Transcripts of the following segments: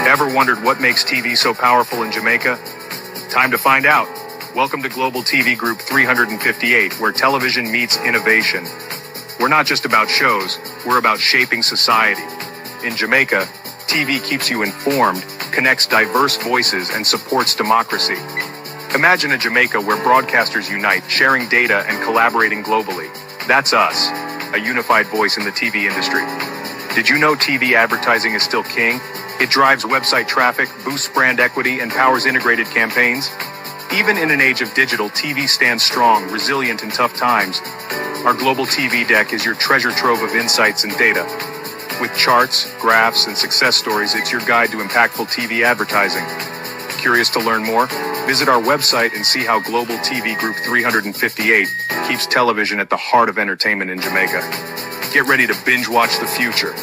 Ever wondered what makes TV so powerful in Jamaica? Time to find out. Welcome to Global TV Group 358, where television meets innovation. We're not just about shows, we're about shaping society. In Jamaica, TV keeps you informed, connects diverse voices, and supports democracy. Imagine a Jamaica where broadcasters unite, sharing data and collaborating globally. That's us, a unified voice in the TV industry. Did you know TV advertising is still king? It drives website traffic, boosts brand equity, and powers integrated campaigns. Even in an age of digital, TV stands strong, resilient in tough times. Our global TV deck is your treasure trove of insights and data. With charts, graphs, and success stories, it's your guide to impactful TV advertising. Curious to learn more? Visit our website and see how Global TV Group 358 keeps television at the heart of entertainment in Jamaica. Get ready to binge watch the future.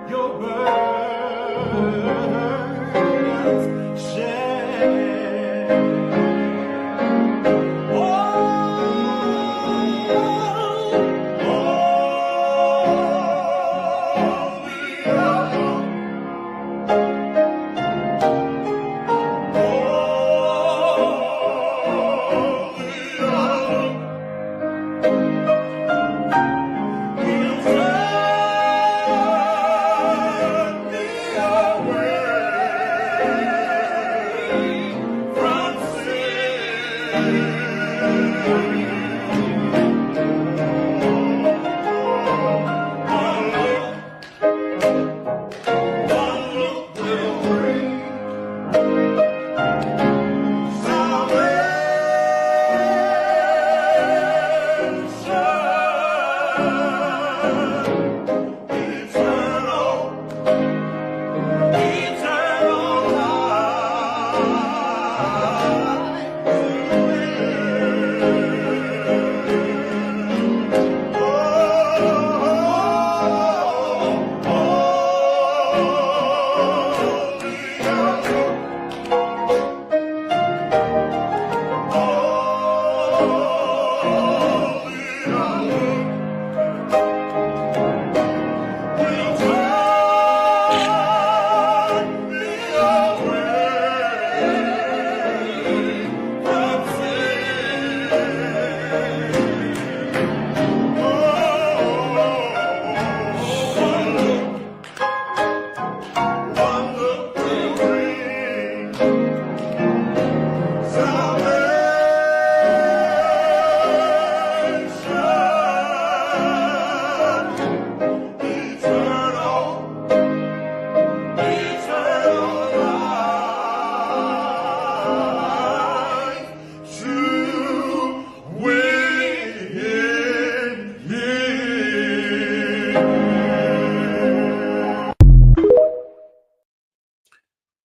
Your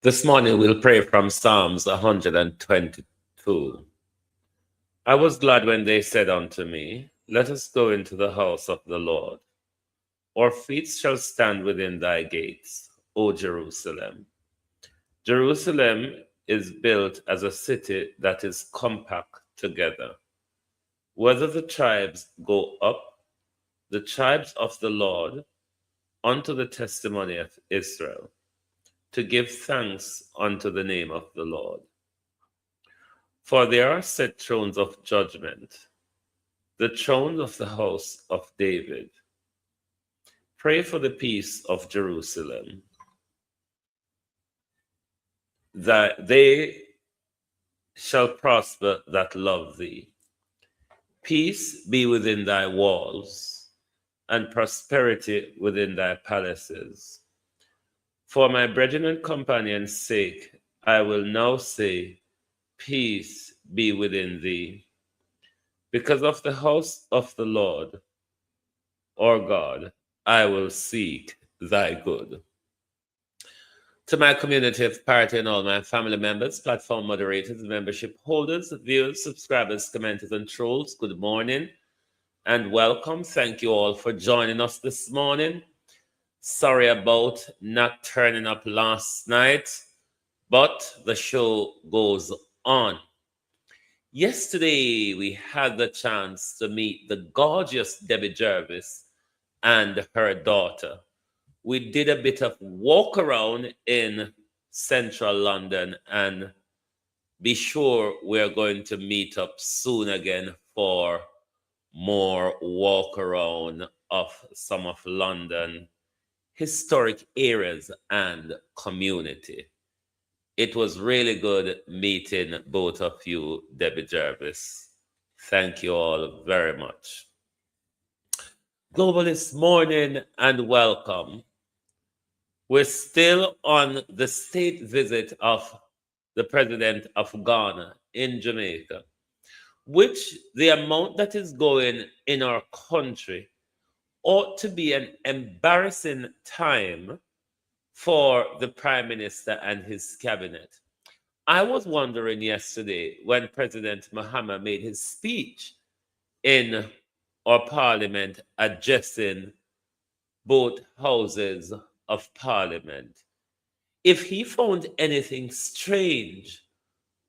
This morning we'll pray from Psalms 122. I was glad when they said unto me, let us go into the house of the Lord. Our feet shall stand within thy gates, O Jerusalem. Jerusalem is built as a city that is compact together. Whether the tribes go up, the tribes of the Lord, unto the testimony of Israel, to give thanks unto the name of the Lord. For there are set thrones of judgment, the thrones of the house of David. Pray for the peace of Jerusalem, that they shall prosper that love thee. Peace be within thy walls, and prosperity within thy palaces. For my brethren and companions' sake, I will now say, peace be within thee. Because of the house of the Lord, our God, I will seek thy good. To my community of party and all my family members, platform moderators, membership holders, viewers, subscribers, commenters, and trolls, good morning and welcome. Thank you all for joining us this morning. Sorry about not turning up last night, but the show goes on. Yesterday, we had the chance to meet the gorgeous Debbie Jervis and her daughter. We did a bit of walk around in central London, and be sure we're going to meet up soon again for more walk around of some of London historic areas and community. It was really good meeting both of you, Debbie Jervis. Thank you all very much. Globalist morning and welcome. We're still on the state visit of the president of Ghana in Jamaica, which the amount that is going in our country ought to be an embarrassing time for the prime minister and his cabinet. I was wondering yesterday when President Mahama made his speech in our parliament addressing both houses of parliament, if he found anything strange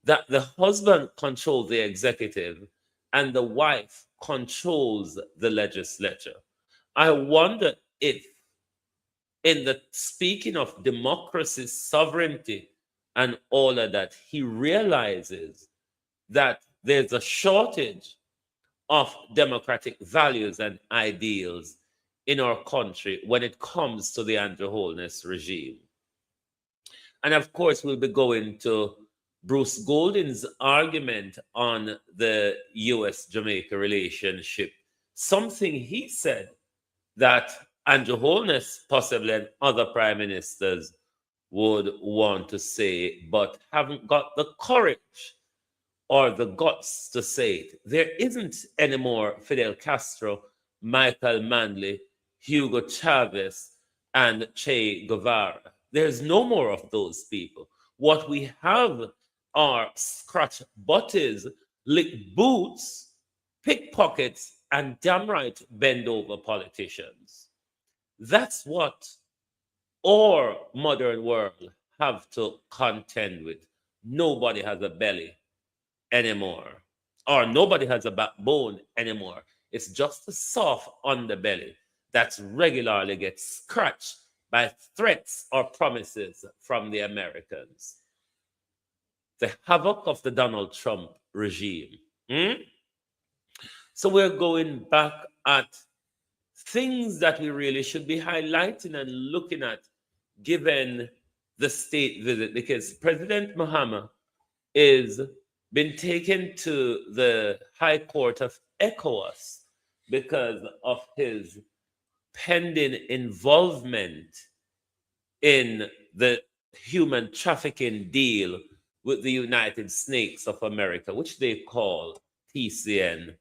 that the husband controls the executive and the wife controls the legislature. I wonder if, in the speaking of democracy, sovereignty, and all of that, he realizes that there's a shortage of democratic values and ideals in our country when it comes to the Andrew Holness regime. And of course, we'll be going to Bruce Golding's argument on the US-Jamaica relationship, something he said that Andrew Holness, possibly, and other prime ministers would want to say, but haven't got the courage or the guts to say it. There isn't any more Fidel Castro, Michael Manley, Hugo Chavez, and Che Guevara. There's no more of those people. What we have are scratch butties, lick boots, pickpockets, and damn right bend over politicians. That's what our modern world have to contend with. Nobody has a belly anymore, or nobody has a backbone anymore. It's just a soft underbelly that regularly gets scratched by threats or promises from the Americans. The havoc of the Donald Trump regime. So we're going back at things that we really should be highlighting and looking at given the state visit, because President Mahama is been taken to the High Court of ECOWAS because of his pending involvement in the human trafficking deal with the United Snakes of America, which they call TCN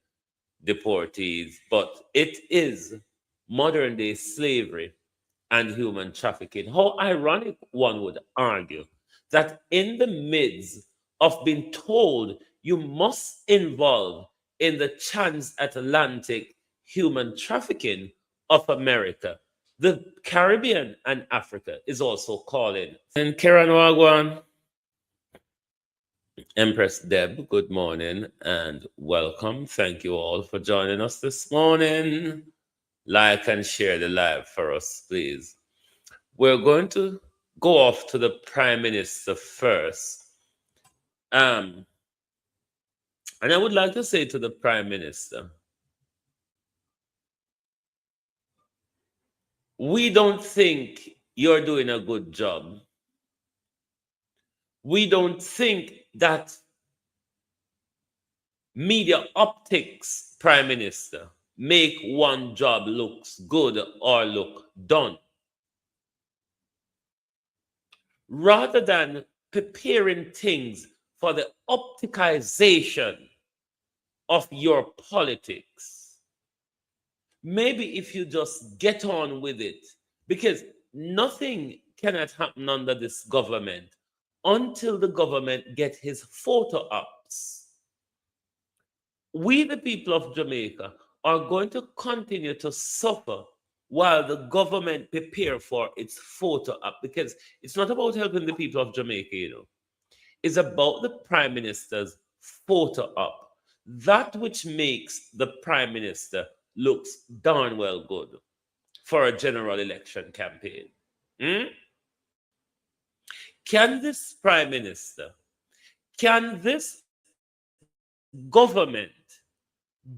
deportees, but it is modern day slavery and human trafficking. How ironic, one would argue, that in the midst of being told you must involve in the transatlantic human trafficking of America, the Caribbean and Africa is also calling. And Karen Wagwan, Empress Deb, good morning and welcome. Thank you all for joining us this morning. Like and share the live for us, please. We're going to go off to the Prime Minister first. And I would like to say to the Prime Minister, we don't think you're doing a good job. We don't think that media optics, Prime Minister, make one job looks good or look done. Rather than preparing things for the opticization of your politics, maybe if you just get on with it, because nothing cannot happen under this government until the government get his photo ops. We, the people of Jamaica, are going to continue to suffer while the government prepare for its photo op, because it's not about helping the people of Jamaica, you know. It's about the Prime Minister's photo op. That which makes the Prime Minister looks darn well good for a general election campaign. Can this Prime Minister, can this government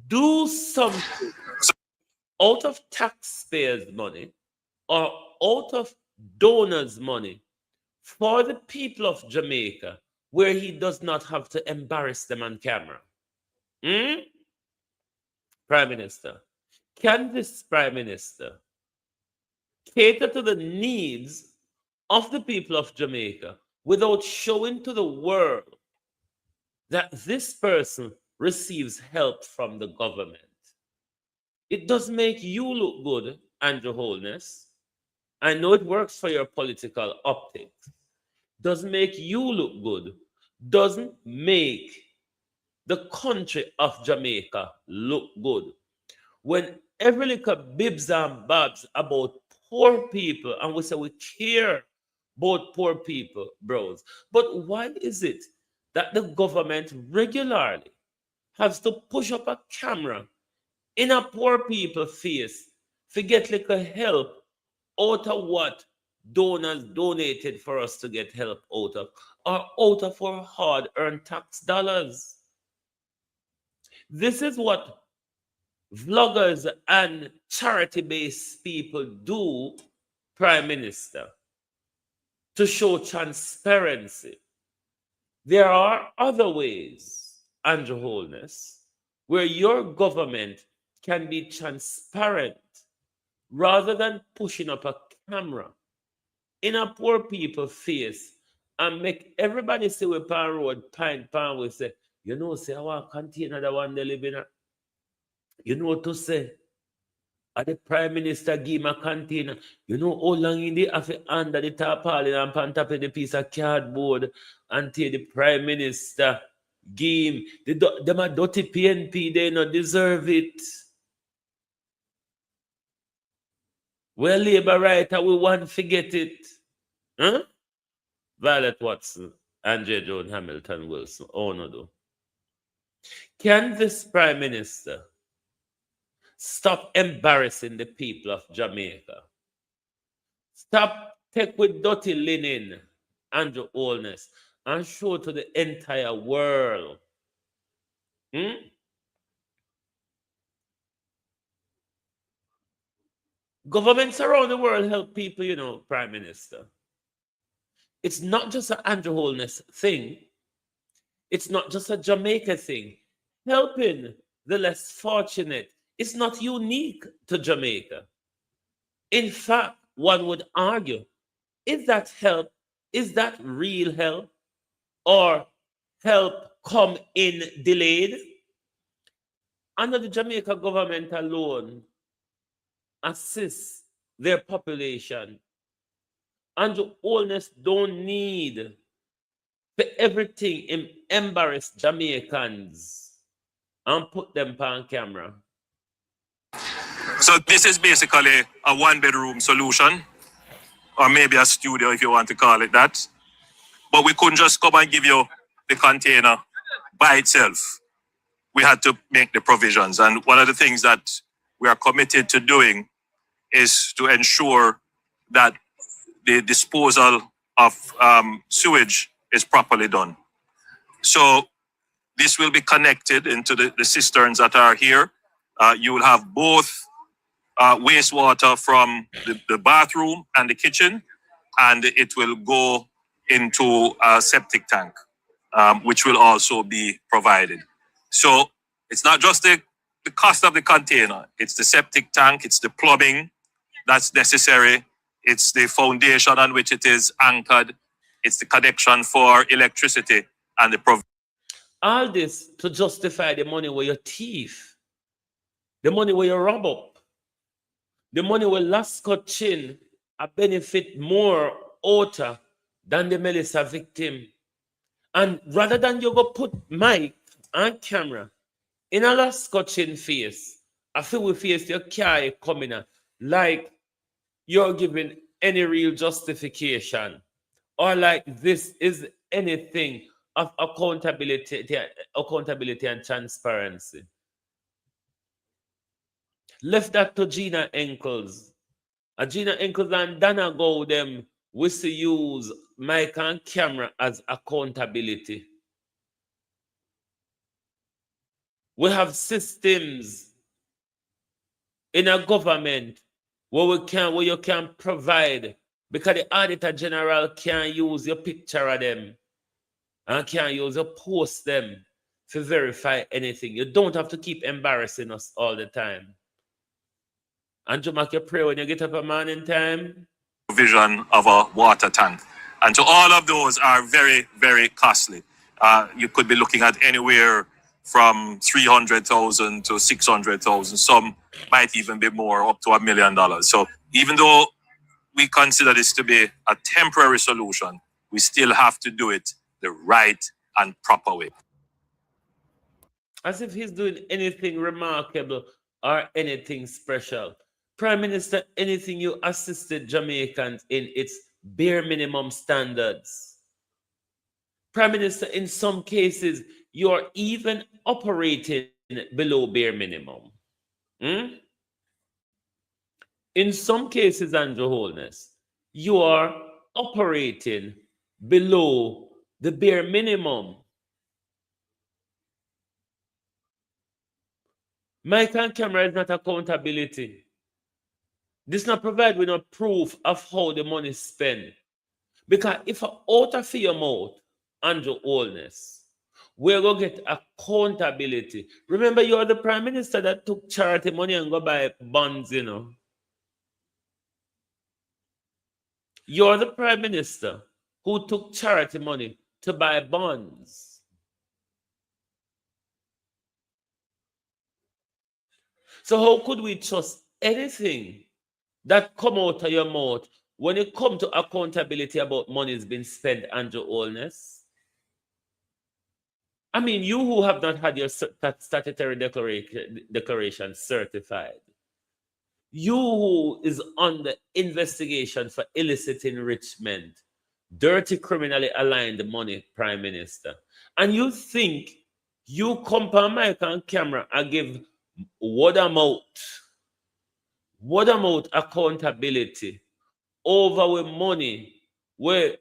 do something out of taxpayers' money or out of donors' money for the people of Jamaica where he does not have to embarrass them on camera? Prime Minister, can this Prime Minister cater to the needs of the people of Jamaica without showing to the world that this person receives help from the government? It does make you look good, Andrew Holness. I know it works for your political optics. Doesn't make you look good. Doesn't make the country of Jamaica look good. When every little bibs and babs about poor people, and we say we care about poor people, bros. But why is it that the government regularly has to push up a camera in a poor people face to get little help out of what donors donated for us to get help out of, or out of our hard-earned tax dollars? This is what vloggers and charity-based people do, Prime Minister, to show transparency. There are other ways, Andrew Holness, where your government can be transparent rather than pushing up a camera in a poor people face and make everybody say we pan road, pine pan, we say, you know, say, I want container the one they live in. You know what to say? The Prime Minister give him a container. You know how long in the have under the tarpaulin and on top of the piece of cardboard until the Prime Minister give him. Them a dirty PNP, they not deserve it. We're labor right and we want to forget it. Huh? Violet Watson, Andrea Joan Hamilton Wilson. Oh no, do. Can this Prime Minister stop embarrassing the people of Jamaica? Stop take with dirty linen, Andrew Holness, and show to the entire world. Governments around the world help people, you know, Prime Minister. It's not just an Andrew Holness thing. It's not just a Jamaica thing. Helping the less fortunate is not unique to Jamaica. In fact, one would argue, is that help? Is that real help? Or help come in delayed? Under the Jamaica government alone assists their population. Andrew Holness don't need everything embarrass Jamaicans and put them on camera. So this is basically a one-bedroom solution, or maybe a studio if you want to call it that. But we couldn't just come and give you the container by itself. We had to make the provisions. And one of the things that we are committed to doing is to ensure that the disposal of sewage is properly done. So this will be connected into the cisterns that are here. You will have both wastewater from the bathroom and the kitchen, and it will go into a septic tank, which will also be provided. So it's not just the cost of the container, it's the septic tank, it's the plumbing that's necessary, it's the foundation on which it is anchored, it's the connection for electricity and the all this to justify the money where you thief, the money where you rob up, the money where last cut chin a benefit more outer than the Melissa victim. And rather than you go put mic and camera in a last cut chin face, I feel we face your car coming out like you're giving any real justification, or like this is anything of accountability and transparency. Left that to Gina Enkles. Gina Enkles and Dana go them we see use mic and camera as accountability. We have systems in a government where you can provide, because the auditor general can use your picture of them and can use your post them to verify anything. You don't have to keep embarrassing us all the time. And you make your prayer when you get up a morning time. Provision of a water tank. And so all of those are very, very costly. You could be looking at anywhere from 300,000 to 600,000. Some might even be more, up to $1 million. So even though we consider this to be a temporary solution, we still have to do it the right and proper way. As if he's doing anything remarkable or anything special. Prime Minister, anything you assisted Jamaicans in its bare minimum standards. Prime Minister, in some cases, you're even operating below bare minimum. In some cases, Andrew Holness, you are operating below the bare minimum. Mic and camera is not accountability. This not provide with no proof of how the money is spent. Because if out of your mouth, Andrew Holness, we're going to get accountability. Remember, you're the prime minister that took charity money and go buy bonds, you know. You're the prime minister who took charity money to buy bonds. So how could we trust anything that come out of your mouth when it comes to accountability about money has been spent, Andrew Holness? I mean, you who have not had your statutory declaration certified, you who is on the investigation for illicit enrichment, dirty criminally aligned money, Prime Minister, and you think you come on mic and camera and give word amount accountability over with money where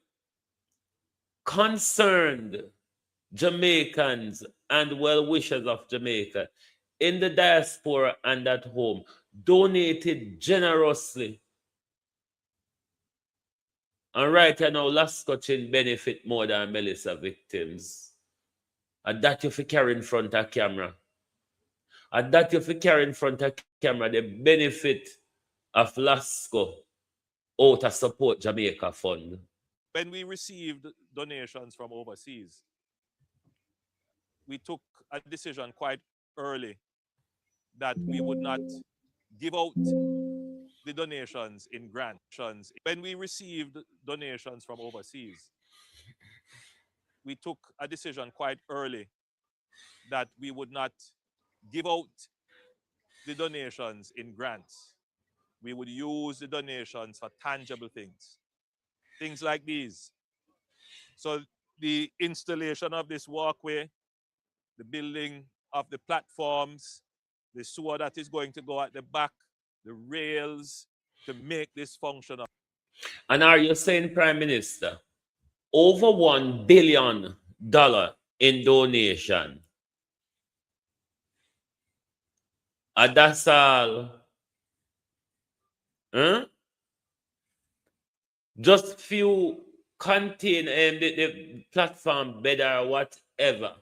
concerned Jamaicans and well-wishers of Jamaica in the diaspora and at home donated generously. And right now, last scotching benefit more than Melissa victims. And that you fi carry in front of camera. And that you fi carry in front of camera the benefit of Lasco out of support Jamaica fund. When we received donations from overseas, we took a decision quite early that we would not give out the donations in grants. When we received donations from overseas, we took a decision quite early that we would not give out the donations in grants. We would use the donations for tangible things. Things like these. So the installation of this walkway, the building of the platforms, the sewer that is going to go at the back, the rails to make this functional. And are you saying, Prime Minister, over $1 billion in donation? And that's all. Huh? Just few contain the platform bed or whatever.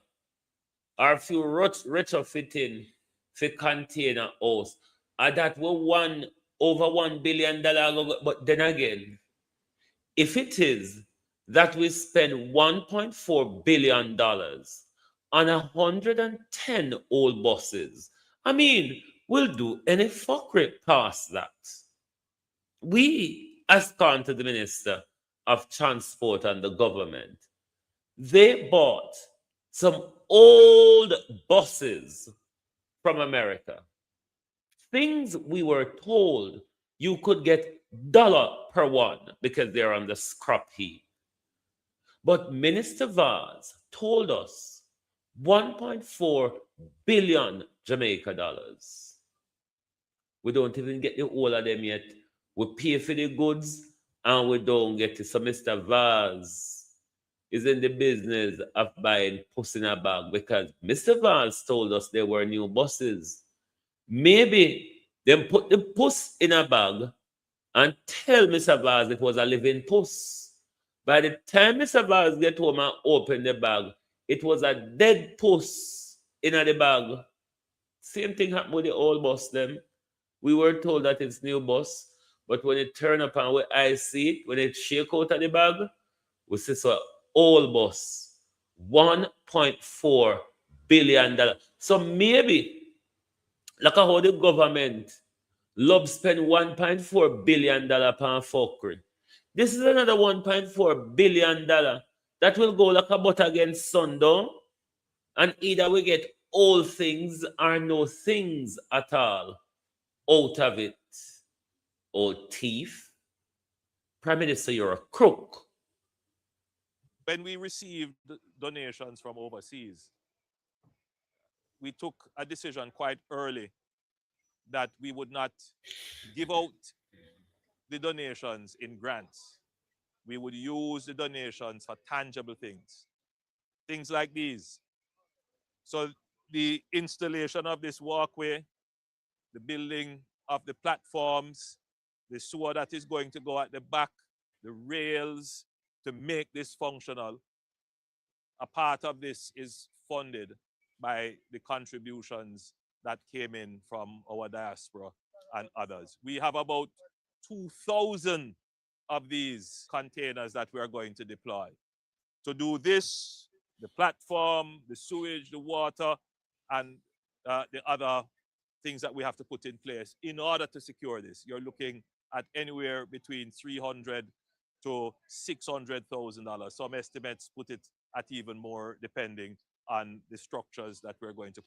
Or few retrofitting for container house. And that will over $1 billion. But then again, if it is that we spend $1.4 billion on 110 old buses, I mean, we'll do any fuckery past that. We, as gone to the Minister of Transport and the government, they bought some old buses from America. Things we were told you could get dollar per one because they're on the scrap heap. But Minister Vaz told us 1.4 billion Jamaica dollars. We don't even get the whole of them yet. We pay for the goods and we don't get it. So Mr. Vaz is in the business of buying puss in a bag because Mr. Vaz told us there were new buses. Maybe they put the puss in a bag and tell Mr. Vaz it was a living puss. By the time Mr. Vaz get home and open the bag, it was a dead puss in the bag. Same thing happened with the old bus them. We were told that it's new bus, but when it turn up and we I see it, when it shake out of the bag, we see so old bus, $1.4 billion. So maybe, like how the government love spend $1.4 billion on fuckery. This is another $1.4 billion that will go like a butt against sundown, and either we get all things or no things at all out of it. Old thief. Prime Minister, you're a crook. When we received donations from overseas, we took a decision quite early that we would not give out the donations in grants. We would use the donations for tangible things. Things like these. So the installation of this walkway, the building of the platforms, the sewer that is going to go at the back, the rails to make this functional. A part of this is funded by the contributions that came in from our diaspora and others. We have about 2,000 of these containers that we are going to deploy. To do this, the platform, the sewage, the water, and the other things that we have to put in place in order to secure this. You're looking at anywhere between $300,000 to $600,000. Some estimates put it at even more, depending on the structures that we're going to.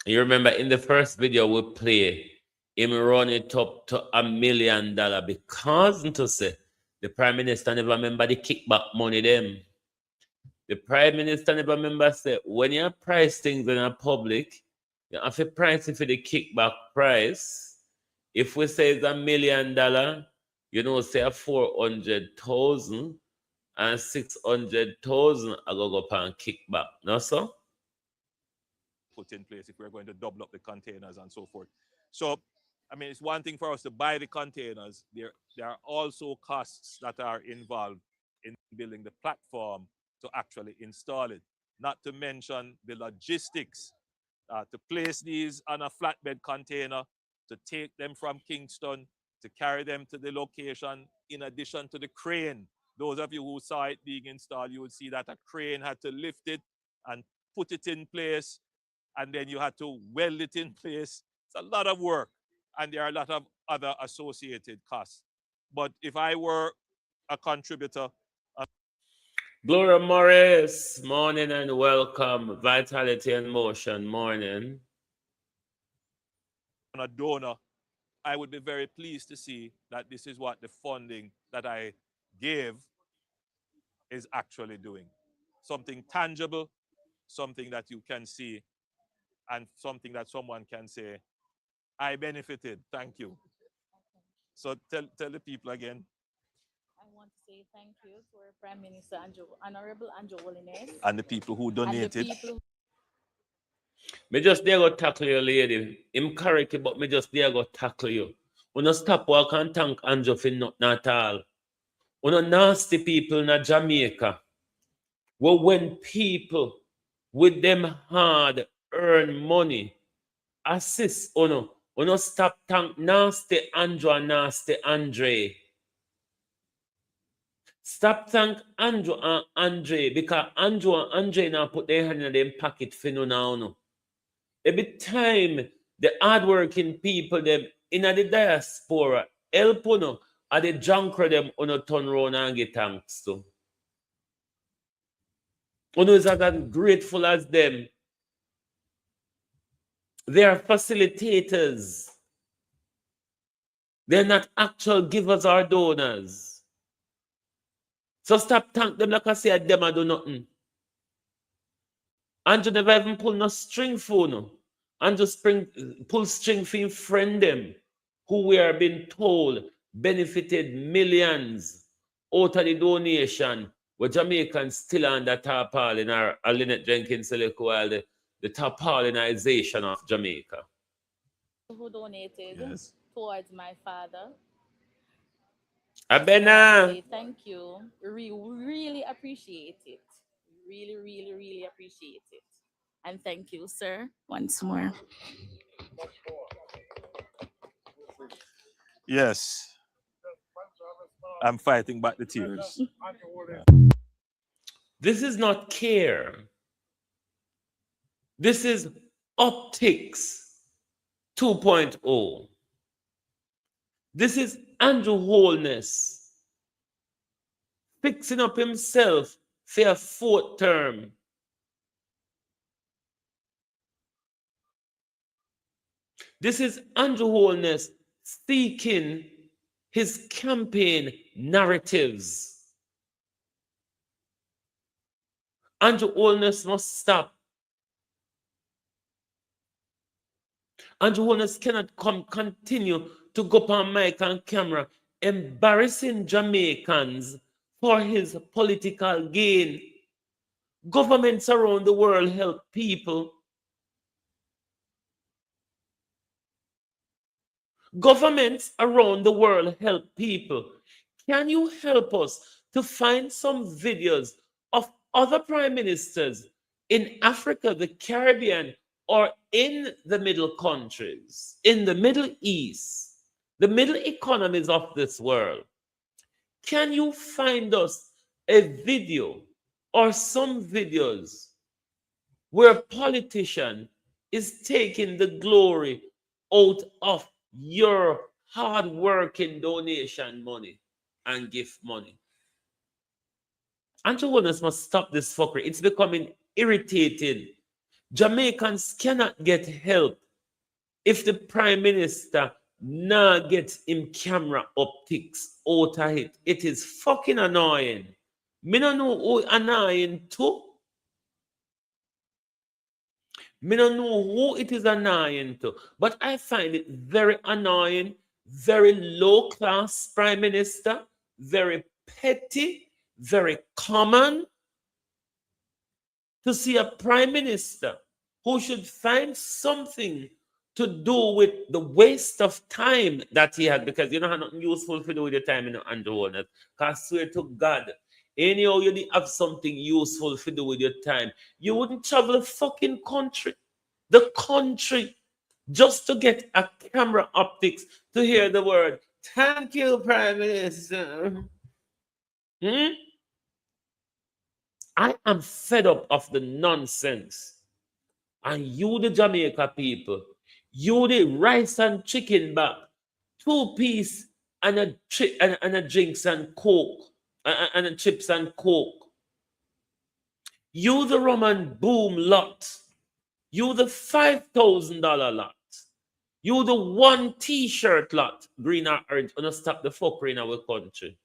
You remember in the first video we play, him run it up to $1 million because to say the Prime Minister never remember the kickback money them. The Prime Minister never remember say when you price things in a public, you have to price it for the kickback price. If we say it's $1 million, you know, say 400,000 and 600,000 I go up and kickback. No, sir? Put in place if we're going to double up the containers and so forth. So, I mean, it's one thing for us to buy the containers. There are also costs that are involved in building the platform to actually install it. Not to mention the logistics to place these on a flatbed container, to take them from Kingston, to carry them to the location, in addition to the crane. Those of you who saw it being installed, you would see that a crane had to lift it and put it in place, and then you had to weld it in place. It's a lot of work, and there are a lot of other associated costs. But if I were a contributor, Gloria Morris, morning and welcome. Vitality and Motion, morning. A donor, I would be very pleased to see that this is what the funding that I gave is actually doing. Something tangible, something that you can see, and something that someone can say, I benefited, thank you. So tell the people again. I want to say thank you to our Prime Minister Honorable Andrew Holness And the people who and the donated. people Me just there go tackle you, lady. Him correct you, but me just there go tackle you. We no stop walk and thank Andrew for nothing at all. We no nasty people in Jamaica. Well, when people with them hard earn money assist uno stop thank nasty Andrew and nasty Andre. Stop thank Andrew and Andre because Andrew and Andre now put their hand in them pocket for no now. No. Every time the hardworking people them in the diaspora help uno and the junker them uno turn around and get thanks to. Uno is as grateful as them. They are facilitators. They're not actual givers or donors. So stop thank them like I say them I do nothing. Andrew never even pull no string for no. Andrew pull string for him friend them who we are being told benefited millions out of the donation where Jamaicans still under tarpaulin or Lynette Jenkins the tarpaulinization of Jamaica. who donated Yes. towards my father. Abena. Say thank you. We really appreciate it. Really, really, really appreciate it. And thank you, sir, once more. Yes. I'm fighting back the tears. This is not care. This is optics 2.0. This is Andrew Holness fixing up himself for a fourth term. This is Andrew Holness seeking his campaign narratives. Andrew Holness must stop. Andrew Holness cannot continue to go on mic and camera embarrassing Jamaicans for his political gain. Governments around the world help people. Governments around the world help people. Can you help us to find some videos of other prime ministers in Africa, the Caribbean, or in the middle countries, in the Middle East, the middle economies of this world? Can you find us a video or some videos where a politician is taking the glory out of your hard-working donation money and gift money? Andrew Holness must stop this fuckery. It's becoming irritating. Jamaicans cannot get help if the Prime Minister now gets him camera optics out of it. It is fucking annoying. Me don't know who annoying to. Me don't know who it is annoying to. But I find it very annoying, very low-class Prime Minister, very petty, very common to see a Prime Minister who should find something to do with the waste of time that he had, because you don't have nothing useful to do with your time in Andrew Holness. Because I swear to God, anyhow you didn't have something useful to do with your time, you wouldn't travel the fucking country, just to get a camera optics to hear the word, thank you, Prime Minister. I am fed up of the nonsense. And you, the Jamaica people, you, the rice and chicken back, 2-piece and a drinks and coke, and a chips and coke. You the Roman boom lot. You the $5,000 lot. You the one t-shirt lot. Green or orange. Gonna stop the fuckery in our country.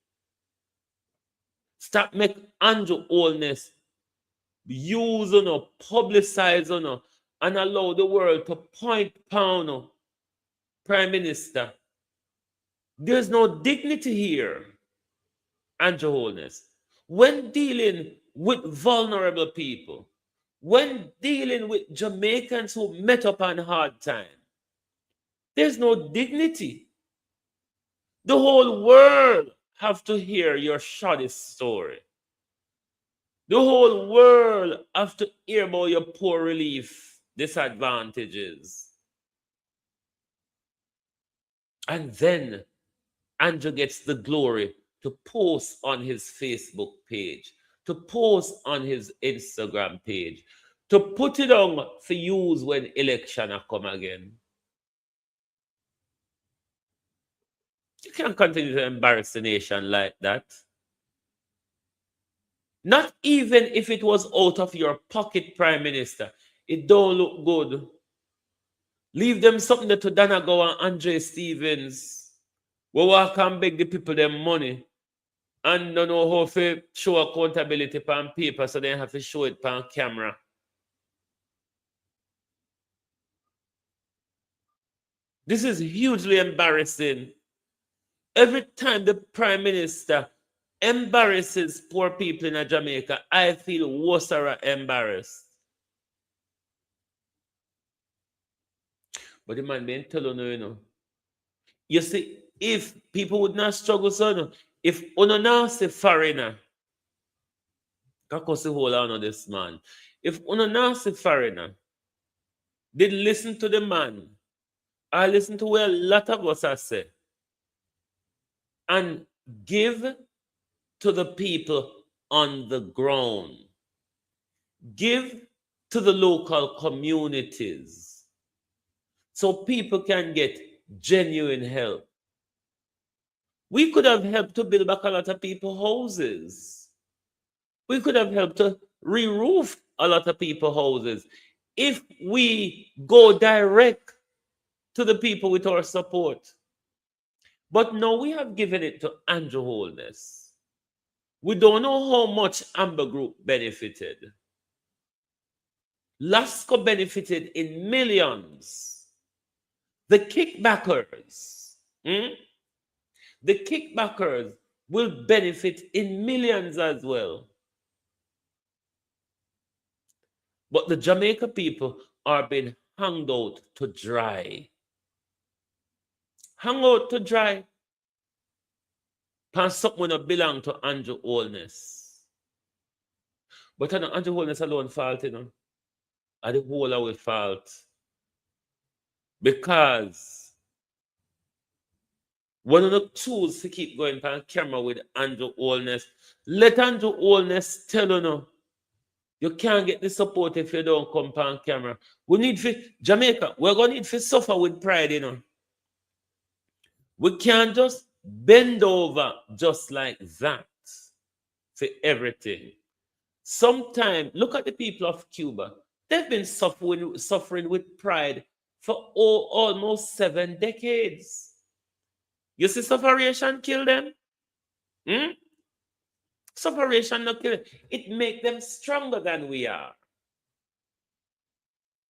Stop make Andrew Holness use publicize and allow the world to point pound Prime Minister. There's no dignity here, Andrew Holness. When dealing with vulnerable people, when dealing with Jamaicans who met up on hard time, there's no dignity. The whole world have to hear your shoddy story. The whole world have to hear about your poor relief disadvantages. And then Andrew gets the glory to post on his Facebook page, to post on his Instagram page, to put it on for use when election come again. You can't continue to embarrass the nation like that. Not even if it was out of your pocket, Prime Minister. It don't look good. Leave them something to Danago and Andre Stevens. We walk and beg the people them money and don't know how to show accountability on paper, so they have to show it on camera. This is hugely embarrassing. Every time the Prime Minister embarrasses poor people in Jamaica, I feel worse or embarrassed. But the man been telling you, you see, if people would not struggle, so if uno now say foreigner, because hold on this man. If uno now say foreigner, did listen to the man, I listen to what a lot of us are say, and give to the people on the ground. Give to the local communities so people can get genuine help. We could have helped to build back a lot of people's houses. We could have helped to re-roof a lot of people's houses if we go direct to the people with our support. But no, we have given it to Andrew Holness. We don't know how much Amber Group benefited. Lasco benefited in millions. The kickbackers, the kickbackers will benefit in millions as well. But the Jamaica people are being hung out to dry. Hung out to dry. Pan something that belong to Andrew Holness. But I know Andrew Holness alone fault, And the whole of our fault. Because one of the tools to keep going on camera with Andrew Holness, let Andrew Holness tell you, you can't get the support if you don't come on camera. We need for Jamaica, we're going to need to suffer with pride, We can't just bend over just like that for everything. Sometimes, look at the people of Cuba. They've been suffering with pride for almost 7 decades. You see, separation kill them? Separation not kill them. It makes them stronger than we are.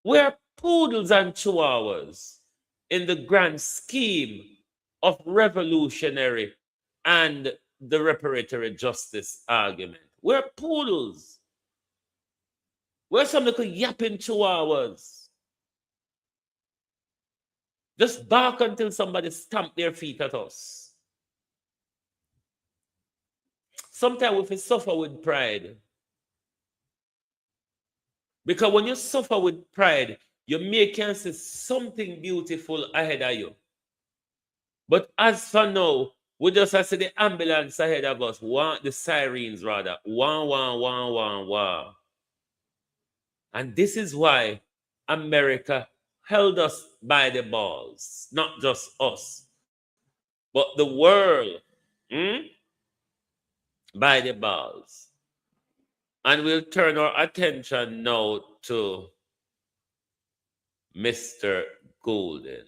We're poodles and chihuahuas in the grand scheme of revolutionary and the reparatory justice argument. We're poodles. We're some little yapping chihuahuas. Just bark until somebody stamp their feet at us. Sometimes we suffer with pride. Because when you suffer with pride, you can see something beautiful ahead of you. But as for now, we just have to see the ambulance ahead of us. The sirens rather. Wah, wah, wah, wah, wah. And this is why America held us by the balls. Not just us, but the world by the balls. And we'll turn our attention now to Mr. Golden.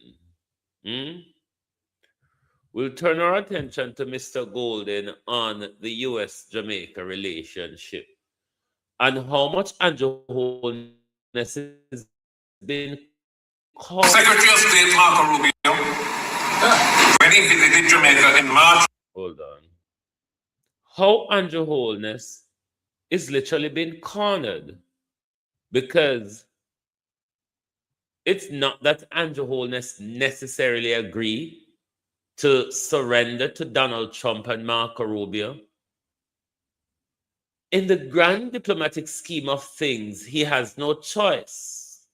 We'll turn our attention to Mr. Golden on the US-Jamaica relationship and how much Andrew Holness has been called. Secretary of State Marco Rubio, when he visited Jamaica in March. Hold on. How Andrew Holness is literally being cornered, because it's not that Andrew Holness necessarily agree to surrender to Donald Trump and Marco Rubio. In the grand diplomatic scheme of things, he has no choice.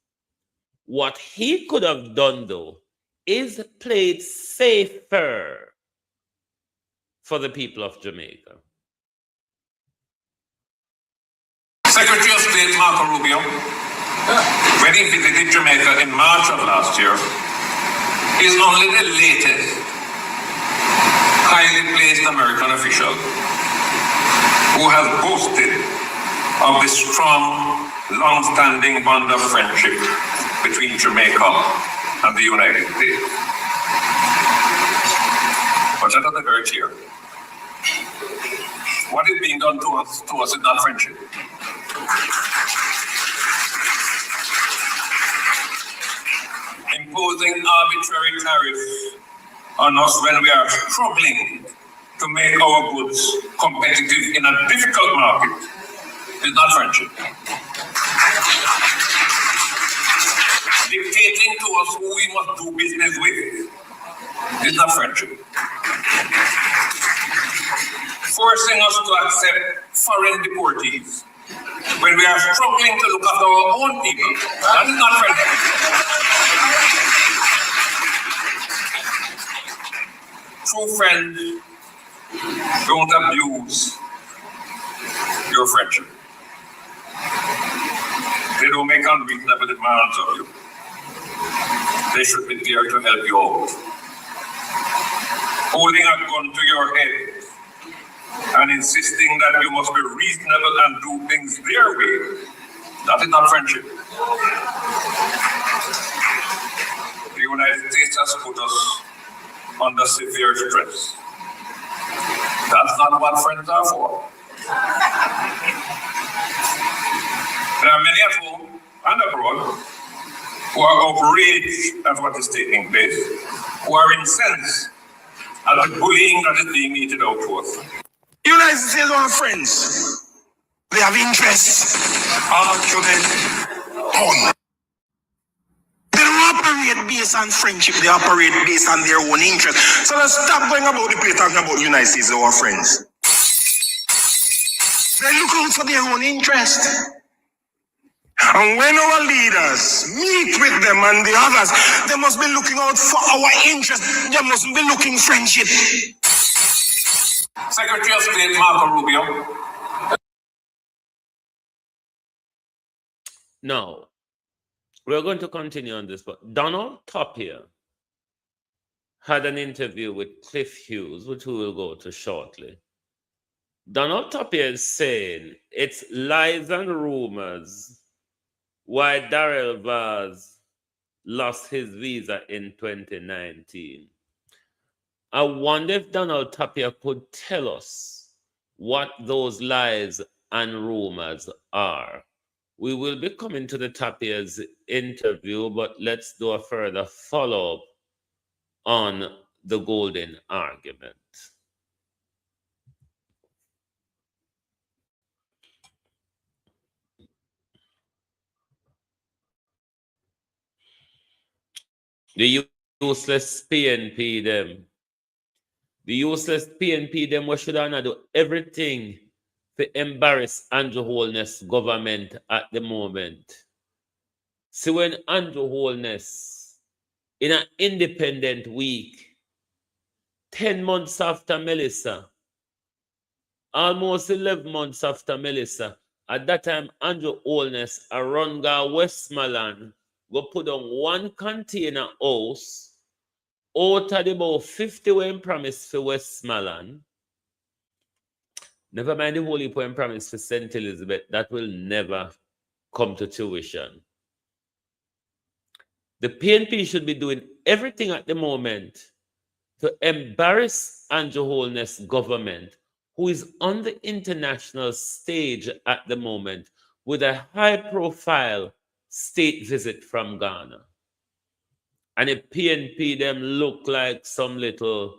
What he could have done, though, is played safer for the people of Jamaica. Secretary of State Marco Rubio, when he visited Jamaica in March of last year, is only the latest highly placed American official who has boasted of the strong, long-standing bond of friendship between Jamaica and the United States. But let us be very clear. What is being done to us is not friendship. Imposing arbitrary tariffs on us when we are struggling to make our goods competitive in a difficult market is not friendship. Dictating to us who we must do business with is not friendship. Forcing us to accept foreign deportees when we are struggling to look after our own people, that is not friendship. True friends don't abuse your friendship. They don't make unreasonable demands of you. They should be there to help you out. Holding a gun to your head and insisting that you must be reasonable and do things their way, that is not friendship. The United States has put us under severe stress. That's not what friends are for. There are many at home and abroad who are outraged at what is taking place, who are incensed at the bullying that is being meted out to us. United States are friends. They have interests, argument, fun. They don't operate based on friendship, they operate based on their own interests. So let's stop going about the place talking about the United States as our friends. They look out for their own interest. And when our leaders meet with them and the others, they must be looking out for our interest. They mustn't be looking friendship. Secretary of State Marco Rubio. Now, we're going to continue on this, but Donald Tupper had an interview with Cliff Hughes, which we will go to shortly. Donald Tupper is saying it's lies and rumors why Darrell Vaz lost his visa in 2019. I wonder if Donald Tupper could tell us what those lies and rumors are. We will be coming to the Tupper's interview, but let's do a further follow-up on the golden argument. The useless PNP them. The useless PNP them, we should not do everything to embarrass Andrew Holness government at the moment. See, when Andrew Holness, in an independent week, 10 months after Melissa, almost 11 months after Melissa, at that time, Andrew Holness, a Runga Westmoreland, go put on one container house out of the about 50 when promised for Westmoreland. Never mind the holy poem promise for St. Elizabeth, that will never come to tuition. The PNP should be doing everything at the moment to embarrass Andrew Holness' government, who is on the international stage at the moment with a high-profile state visit from Ghana. And the PNP them look like some little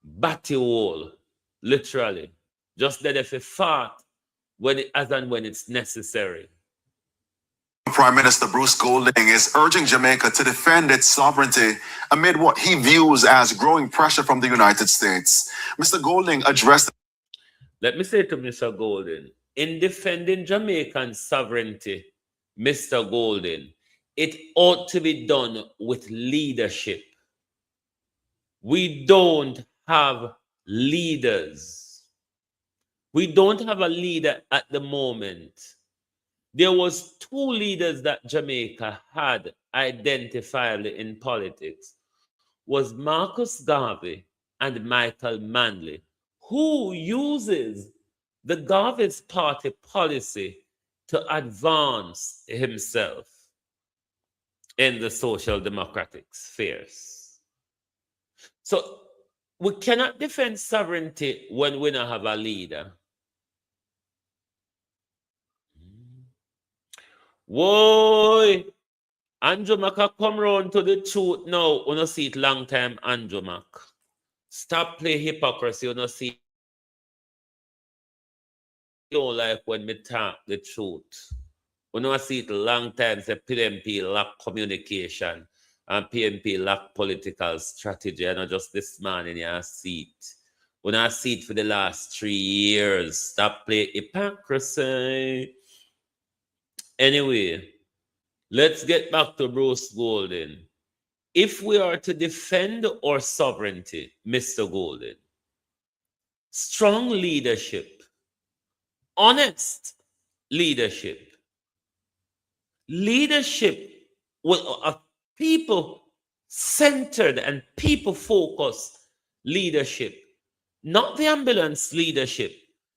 batty wall, literally. Just that if it fart when it, as and when it's necessary. Prime Minister Bruce Golding is urging Jamaica to defend its sovereignty amid what he views as growing pressure from the United States. Mr. Golding addressed... Let me say to Mr. Golding, in defending Jamaican sovereignty, Mr. Golding, it ought to be done with leadership. We don't have leaders. We don't have a leader at the moment. There was two leaders that Jamaica had identifiably in politics, was Marcus Garvey and Michael Manley, who uses the Garvey's party policy to advance himself in the social democratic spheres. So we cannot defend sovereignty when we don't have a leader. Whoa, Andrew Mac come round to the truth now. You don't see it long time, Andrew Mac. Stop play hypocrisy. You don't see. You don't like when me talk the truth. You don't see it long time. Say PNP lack communication and PNP lack political strategy. And not just this man in your seat. You don't see it for the last 3 years. Stop play hypocrisy. Anyway, let's get back to Bruce Golding. If we are to defend our sovereignty, Mr. Golding, strong leadership, honest leadership, leadership with a people-centered and people-focused leadership, not the ambulance leadership.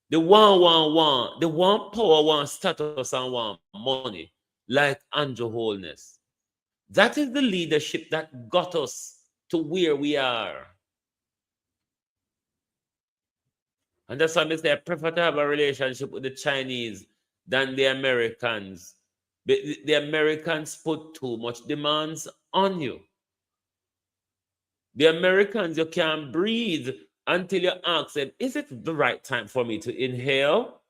The one, the one power, one status, and one money, like Andrew Holness. That is the leadership that got us to where we are. And that's why I say I prefer to have a relationship with the Chinese than the Americans. The Americans put too much demands on you. The Americans, you can't breathe until you ask them, is it the right time for me to inhale?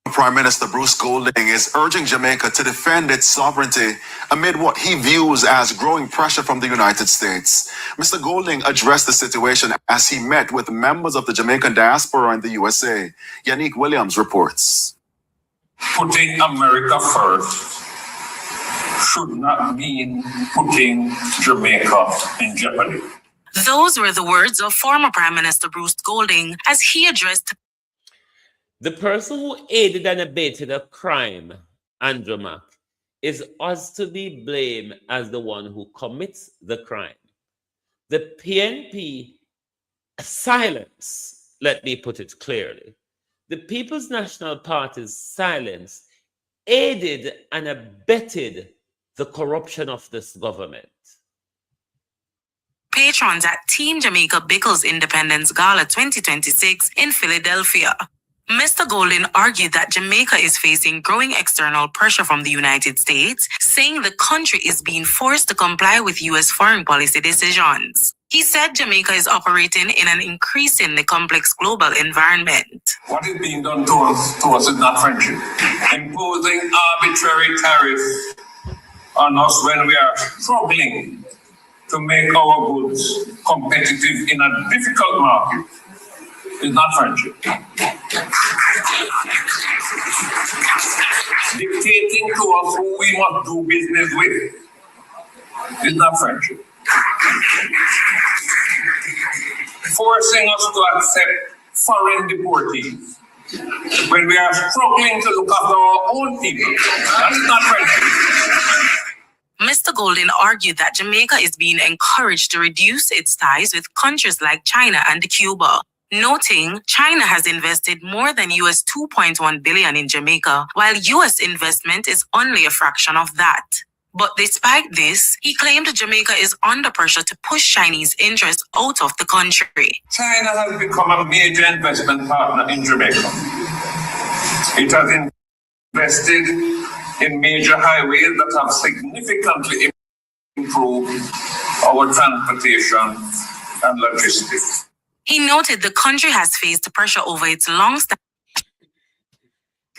Prime Minister Bruce Golding is urging Jamaica to defend its sovereignty amid what he views as growing pressure from the United States. Mr. Golding addressed the situation as he met with members of the Jamaican diaspora in the USA. Yannick Williams reports. Putting America first should not mean putting Jamaica in jeopardy. Those were the words of former Prime Minister Bruce Golding as he addressed the person who aided and abetted a crime, Andrew Mac, is us to be blamed as the one who commits the crime. The PNP silence, let me put it clearly, the People's National Party's silence aided and abetted the corruption of this government. patrons at Team Jamaica Bickle's Independence Gala 2026 in Philadelphia. Mr. Golding argued that Jamaica is facing growing external pressure from the United States, saying the country is being forced to comply with U.S. foreign policy decisions. He said Jamaica is operating in an increasingly complex global environment. What is being done to us is not friendship. Imposing arbitrary tariffs on us when we are struggling to make our goods competitive in a difficult market is not friendship. Dictating to us who we must do business with is not friendship. Forcing us to accept foreign deportees when we are struggling to look after our own people, that is not friendship. Mr. Golden argued that Jamaica is being encouraged to reduce its ties with countries like China and Cuba, noting China has invested more than US 2.1 billion in Jamaica, while US investment is only a fraction of that. But despite this, he claimed Jamaica is under pressure to push Chinese interests out of the country. China has become a major investment partner in Jamaica. It has invested in major highways that have significantly improved our transportation and logistics. He noted the country has faced pressure over its long-standing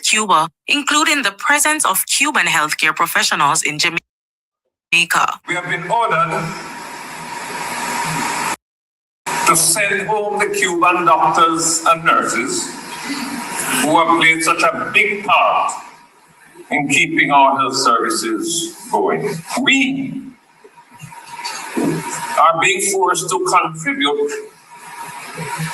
Cuba, including the presence of Cuban healthcare professionals in Jamaica. We have been ordered to send home the Cuban doctors and nurses who have played such a big part in keeping our health services going. We are being forced to contribute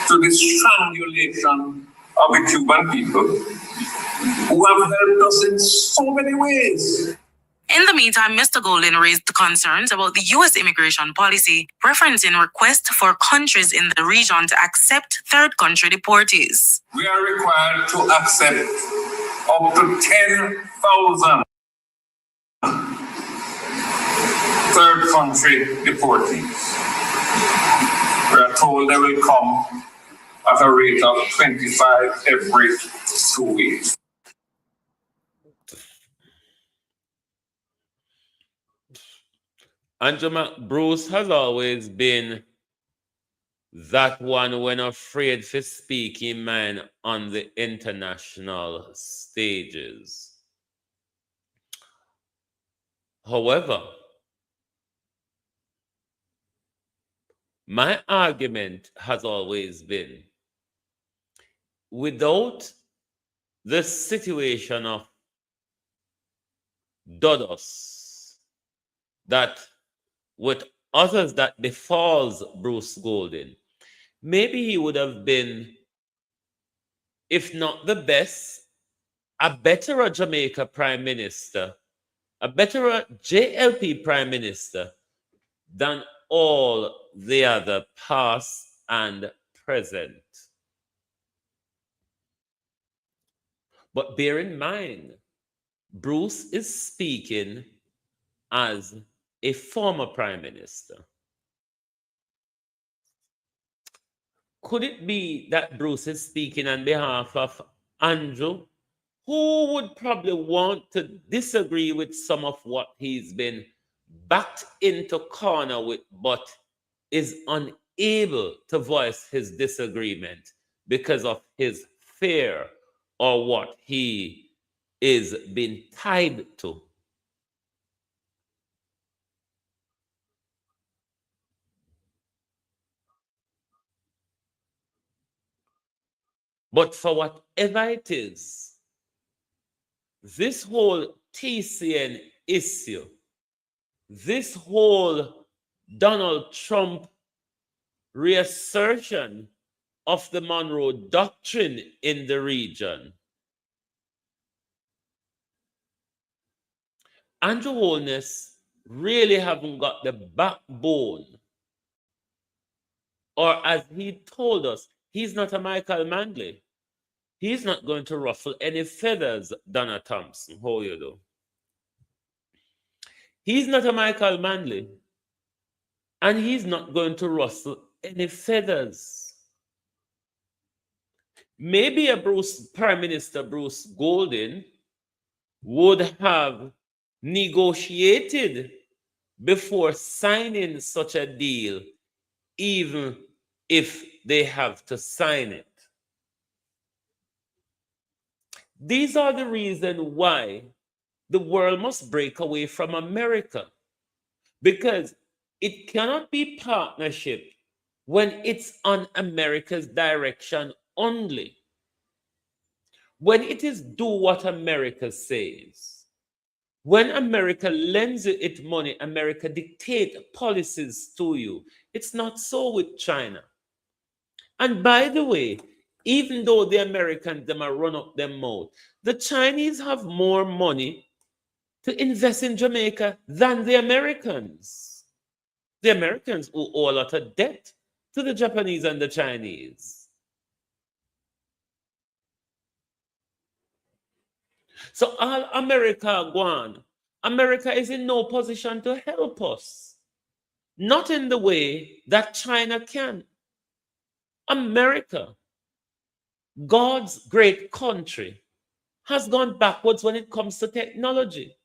to the strangulation of the Cuban people who have helped us in so many ways. In the meantime, Mr. Golden raised concerns about the U.S. immigration policy, referencing requests for countries in the region to accept third country deportees. We are required to accept up to 10,000 third country deportees. We are told they will come at a rate of 25 every 2 weeks. And Bruce has always been that one when afraid for speaking man on the international stages. However, my argument has always been, without the situation of Dodos, that with others that befalls Bruce Golden, maybe he would have been, if not the best, a better Jamaica Prime Minister, a better JLP Prime Minister than all the other past and present. But bear in mind, Bruce is speaking as a former prime minister. Could it be that Bruce is speaking on behalf of Andrew, who would probably want to disagree with some of what he's been backed into corner with, but is unable to voice his disagreement because of his fear or what he is being tied to? But for whatever it is, this whole TCN issue, this whole Donald Trump reassertion of the Monroe Doctrine in the region, Andrew Holness really haven't got the backbone, or as he told us, he's not a Michael Manley. He's not going to ruffle any feathers, Donna Thompson. How you do? He's not a Michael Manley. And he's not going to rustle any feathers. Maybe a Prime Minister Bruce Golden would have negotiated before signing such a deal, even if they have to sign it. These are the reasons why the world must break away from America, because it cannot be partnership when it's on America's direction only. When it is do what America says. When America lends you its money, America dictates policies to you. It's not so with China. And by the way, even though the Americans them are run up their mouth, the Chinese have more money to invest in Jamaica than the Americans. The Americans owe a lot of debt to the Japanese and the Chinese. So all America go on. America is in no position to help us. Not in the way that China can. America, God's great country, has gone backwards when it comes to technology.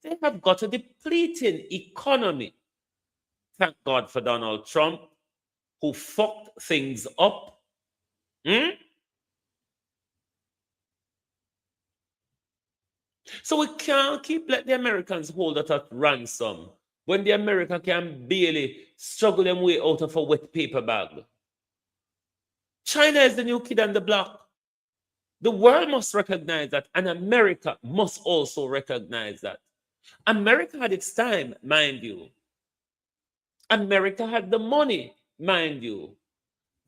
They have got a depleting economy. Thank God for Donald Trump, who fucked things up. So we can't keep let the Americans hold us at ransom when the America can barely struggle them way out of a wet paper bag. China is the new kid on the block. The world must recognize that, and America must also recognize that. America had its time, mind you. America had the money, mind you.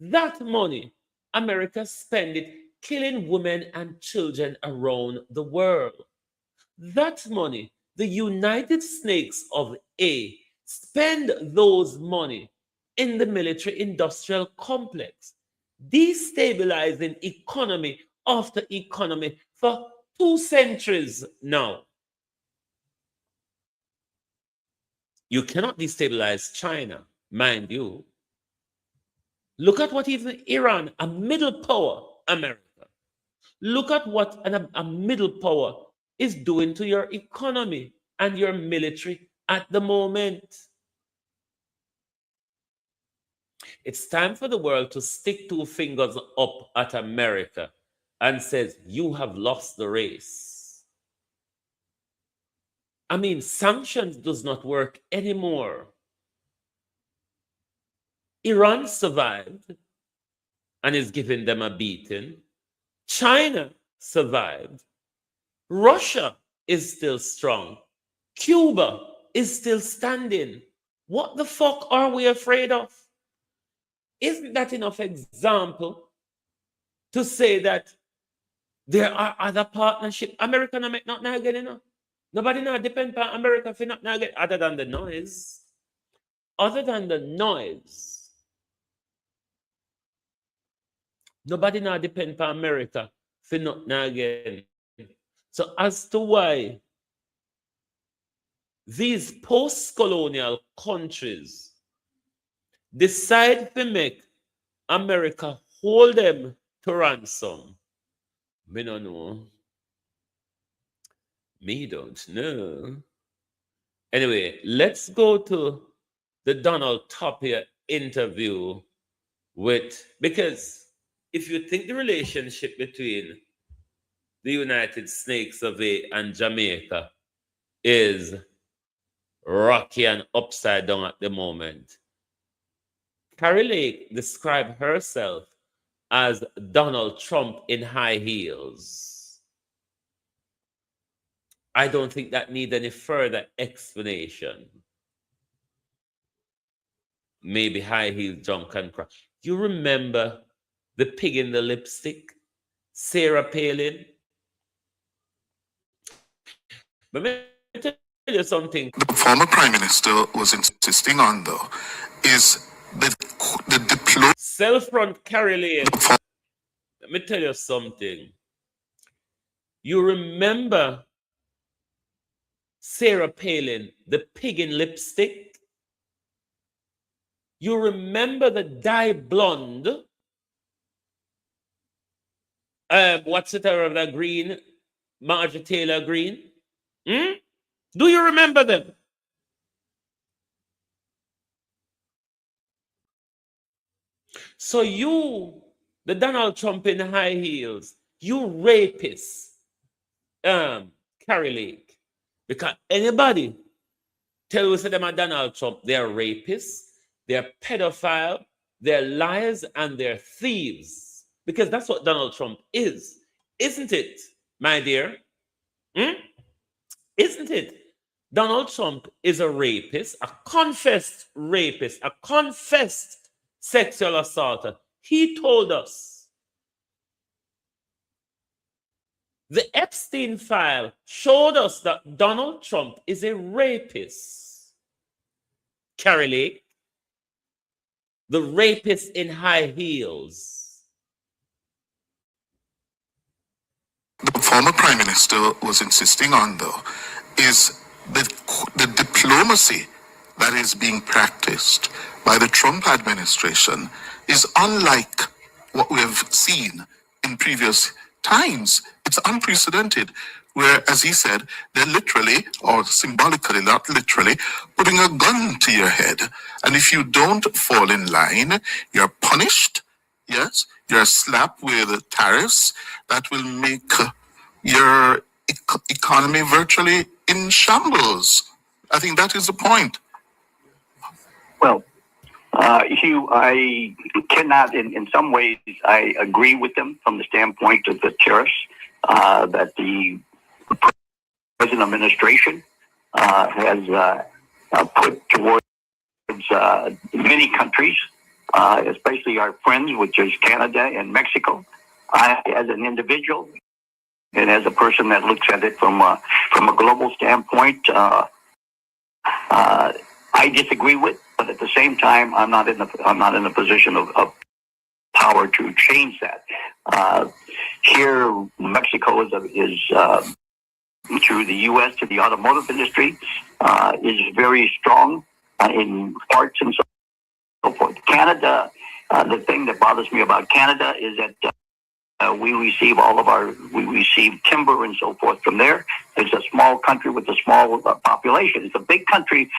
That money, America spent it killing women and children around the world. That money, the United Snakes of A, spend those money in the military-industrial complex, destabilizing economy after economy for 2 centuries now. You cannot destabilize China, mind you. Look at what even Iran, a middle power, America. Look at what a middle power is doing to your economy and your military at the moment. It's time for the world to stick 2 fingers up at America and says, you have lost the race. I mean, sanctions does not work anymore. Iran survived and is giving them a beating. China survived. Russia is still strong. Cuba is still standing. What the fuck are we afraid of? Isn't that enough example to say that there are other partnerships? America not make nothing again, you know? Nobody now depend on America for nothing again other than the noise. Other than the noise. Nobody now depend on America for nothing again. So as to why these post-colonial countries decide to make America hold them to ransom, me don't know. Me don't know. Anyway, let's go to the Donald Tapia interview because if you think the relationship between the United Snakes of A and Jamaica is rocky and upside down at the moment, Carrie Lake described herself as Donald Trump in high heels. I don't think that needs any further explanation. Maybe high heels, drunk and cry. You remember the pig in the lipstick, Sarah Palin? But let me tell you something. The former Prime Minister was insisting on, though, is the deployment. Self-front Carrie Lane. Let me tell you something. You remember Sarah Palin, the pig in lipstick? You remember the dye blonde? What's it of that green? Marjorie Taylor Greene? Do you remember them? So you, the Donald Trump in high heels, you rapist, Carrie Lake. Because anybody tell us that them are Donald Trump, they're rapists, they're pedophile, they're liars, and they're thieves. Because that's what Donald Trump is. Isn't it, my dear? Isn't it? Donald Trump is a rapist, a confessed rapist, a confessed sexual assaulter. He told us The Epstein file showed us that Donald Trump is a rapist. Carrie Lake, the rapist in high heels. The former prime minister was insisting on, though, is the diplomacy that is being practiced by the Trump administration is unlike what we have seen in previous times. It's unprecedented, where, as he said, they're literally, or symbolically, not literally, putting a gun to your head. And if you don't fall in line, you're punished. Yes, you're slapped with tariffs that will make your economy virtually in shambles. I think that is the point. Well, Hugh, I cannot, in some ways, I agree with them from the standpoint of the tariffs that the present administration has put towards many countries, especially our friends, which is Canada and Mexico. I, as an individual, and as a person that looks at it from a global standpoint, I disagree with, but at the same time, I'm not in a position of power to change that. Here, Mexico is through the U.S. to the automotive industry is very strong in parts and so forth. Canada, the thing that bothers me about Canada is that we receive timber and so forth from there. It's a small country with a small population. It's a big country,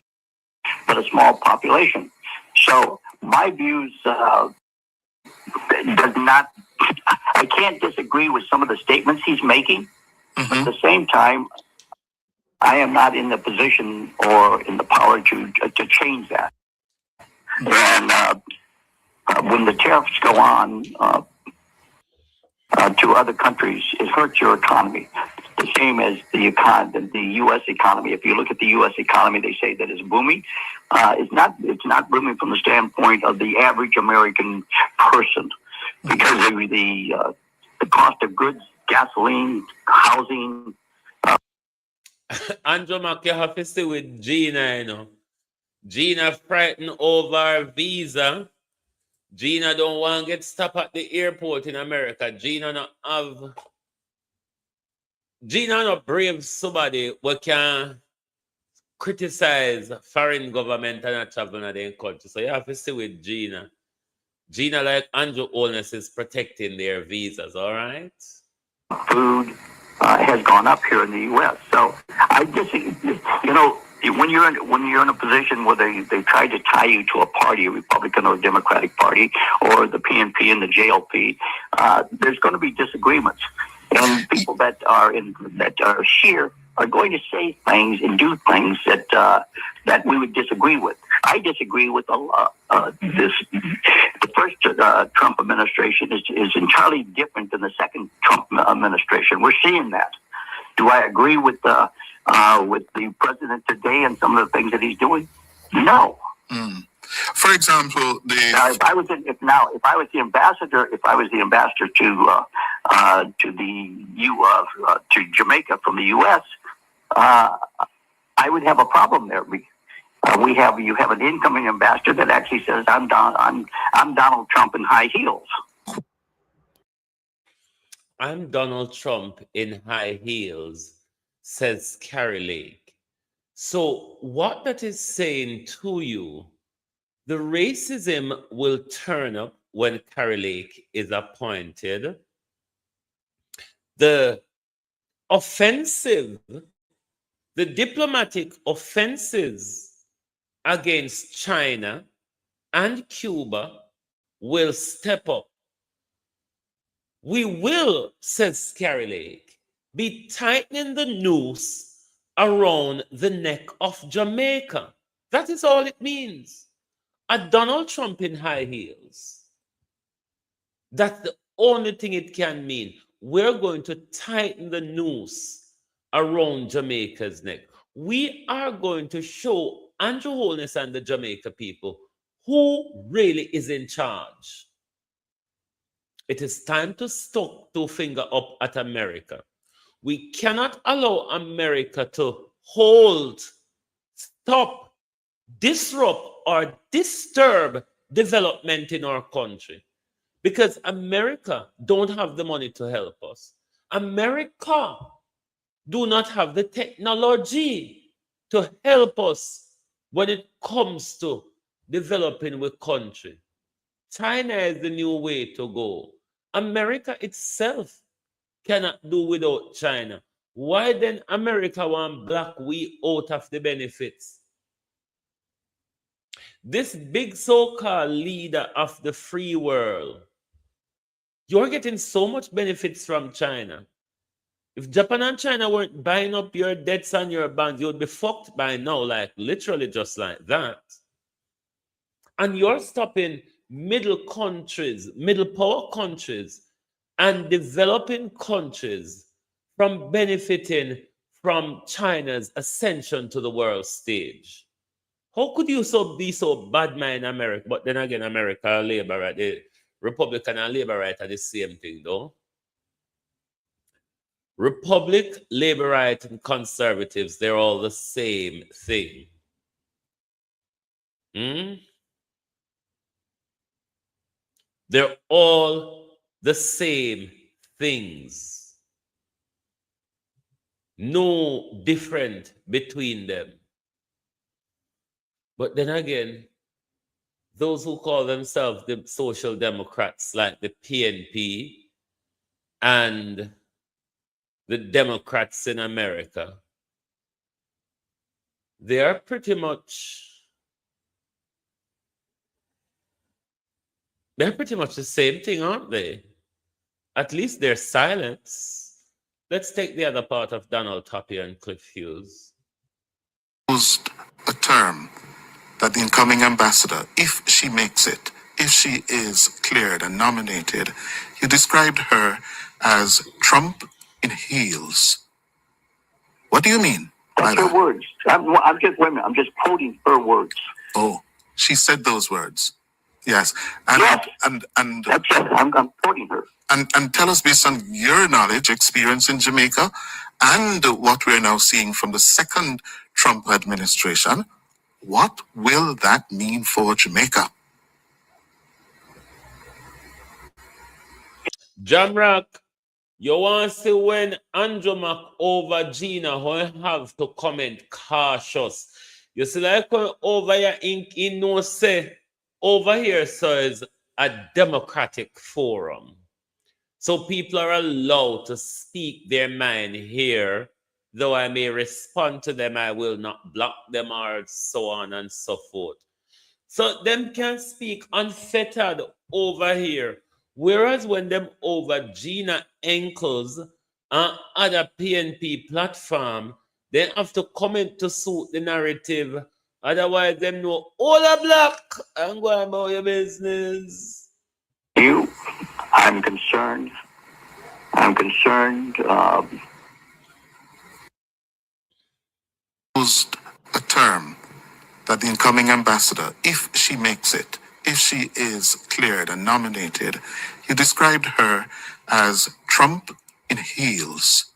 but a small population. So my views does not. I can't disagree with some of the statements he's making. Mm-hmm. But at the same time, I am not in the position or in the power to change that. And when the tariffs go on to other countries, it hurts your economy. The same as the U.S. economy. If you look at the U.S. economy, they say that it's booming. It's not booming from the standpoint of the average American person, because of the cost of goods, gasoline, housing. Andrew Mac, you have to stay with Gina, you know. Gina frightened over her visa. Gina don't want to get stopped at the airport in America. Gina not brave somebody who can criticize foreign government and not travel in their country. So you have to stay with Gina. Gina, like Andrew Holness, is protecting their visas, all right? Food has gone up here in the U.S. So I just, when you're in a position where they try to tie you to a party, a Republican or a Democratic Party, or the PNP and the JLP, there's going to be disagreements, and people that are here are going to say things and do things that we would disagree with. I disagree with this. The first Trump administration is entirely different than the second Trump administration. We're seeing that. Do I agree with the president today and some of the things that he's doing? No. Mm. For example, if I was the ambassador to Jamaica from the U.S., I would have a problem there. You have an incoming ambassador that actually says I'm Donald Trump in high heels. I'm Donald Trump in high heels, says Carrie Lake. So what that is saying to you, the racism will turn up when Carrie Lake is appointed. The diplomatic offenses against China and Cuba will step up. We will, says Carrie Lake, be tightening the noose around the neck of Jamaica. That is all it means. A Donald Trump in high heels. That's the only thing it can mean. We're going to tighten the noose around Jamaica's neck. We are going to show Andrew Holness and the Jamaica people who really is in charge. It is time to stuck two finger up at America. We cannot allow America to hold, stop, disrupt, or disturb development in our country. Because America don't have the money to help us. America do not have the technology to help us when it comes to developing the country. China is the new way to go. America itself cannot do without China. Why then America want block we out of the benefits? This big so-called leader of the free world, you're getting so much benefits from China. If Japan and China weren't buying up your debts and your bonds, you would be fucked by now, like literally just like that. And you're stopping middle countries, middle power countries, and developing countries from benefiting from China's ascension to the world stage. How could you be so bad mind America? But then again, America, Labor, right? The Republican and Labor right are the same thing, though. Republic, Labor right, and conservatives, they're all the same thing. They're all the same things. No different between them. But then again, those who call themselves the social democrats, like the PNP and the Democrats in America, they are pretty much the same thing, aren't they? At least their silence. Let's take the other part of Donald Tapia and Cliff Hughes. Used a term that the incoming ambassador, if she makes it, if she is cleared and nominated, you described her as Trump in heels. What do you mean by That's that? her words. I'm just wait a minute. I'm just quoting her words. Oh, she said those words. Yes. And Yes. and That's it. I'm quoting her. and tell us, based on your knowledge, experience in Jamaica, and what we're now seeing from the second Trump administration, what will that mean for Jamaica? Jamrock, you want to see when Andrew Mac over Gina, who have to comment cautious. You see, like over here, in no say, over here, so is a democratic forum. So people are allowed to speak their mind here. Though I may respond to them, I will not block them or so on and so forth. So them can speak unfettered over here. Whereas when them over Gina Ankles and other PNP platform, they have to comment to suit the narrative. Otherwise, them know all a black and go about your business. I'm concerned. Used a term that the incoming ambassador, if she makes it, if she is cleared and nominated, you described her as Trump in heels.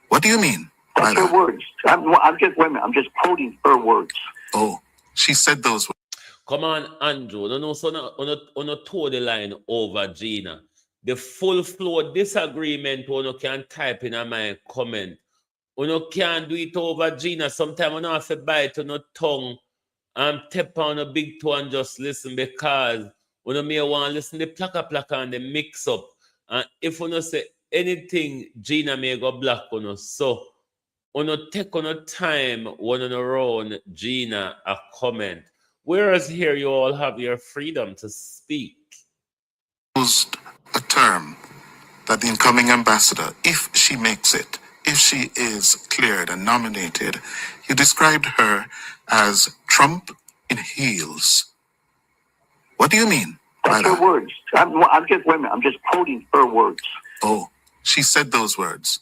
What do you mean by That's her that? words. I'm just wait a minute. I'm just quoting her words. Oh, she said those words. Come on, Andrew. No, so on a toe the line over Gina. The full flow disagreement one can type in my comment. You can't do it over Gina. Sometimes you have to bite on your tongue and tap on a big toe and just listen, because you may want to listen to the plaka and the mix up. And if you say anything, Gina may go black on us. So you take on a time when you around Gina a comment. Whereas here you all have your freedom to speak. Used a term that the incoming ambassador, if she makes it, if she is cleared and nominated, you described her as Trump in heels. What do you mean by That's her that? words. I'm just wait a minute. I'm just quoting her words. Oh, she said those words.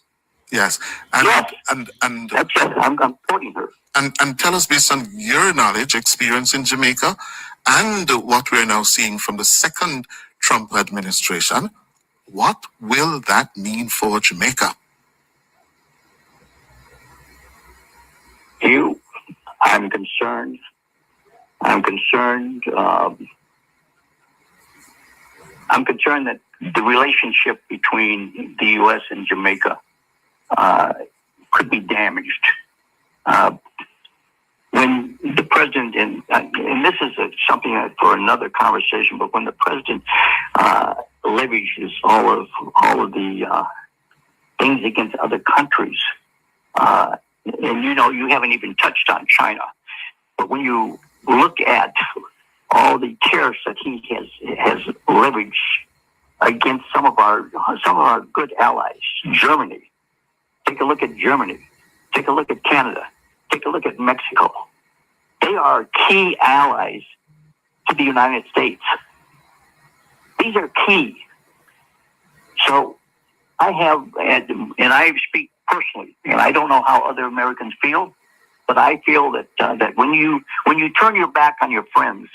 Yes. And Yes. and That's it. I'm quoting her. and tell us, based on your knowledge, experience in Jamaica, and what we're now seeing from the second Trump administration, what will that mean for Jamaica? I'm concerned. I'm concerned that the relationship between the U.S. and Jamaica could be damaged. When the president, and this is something for another conversation, but when the president leverages all of the things against other countries, and you haven't even touched on China, but when you look at all the tariffs that he has leveraged against some of our good allies, Germany. Take a look at Germany. Take a look at Canada. Take a look at Mexico. They are key allies to the United States. These are key. So I have, and I speak personally, and I don't know how other Americans feel, but I feel that that when you turn your back on your friends,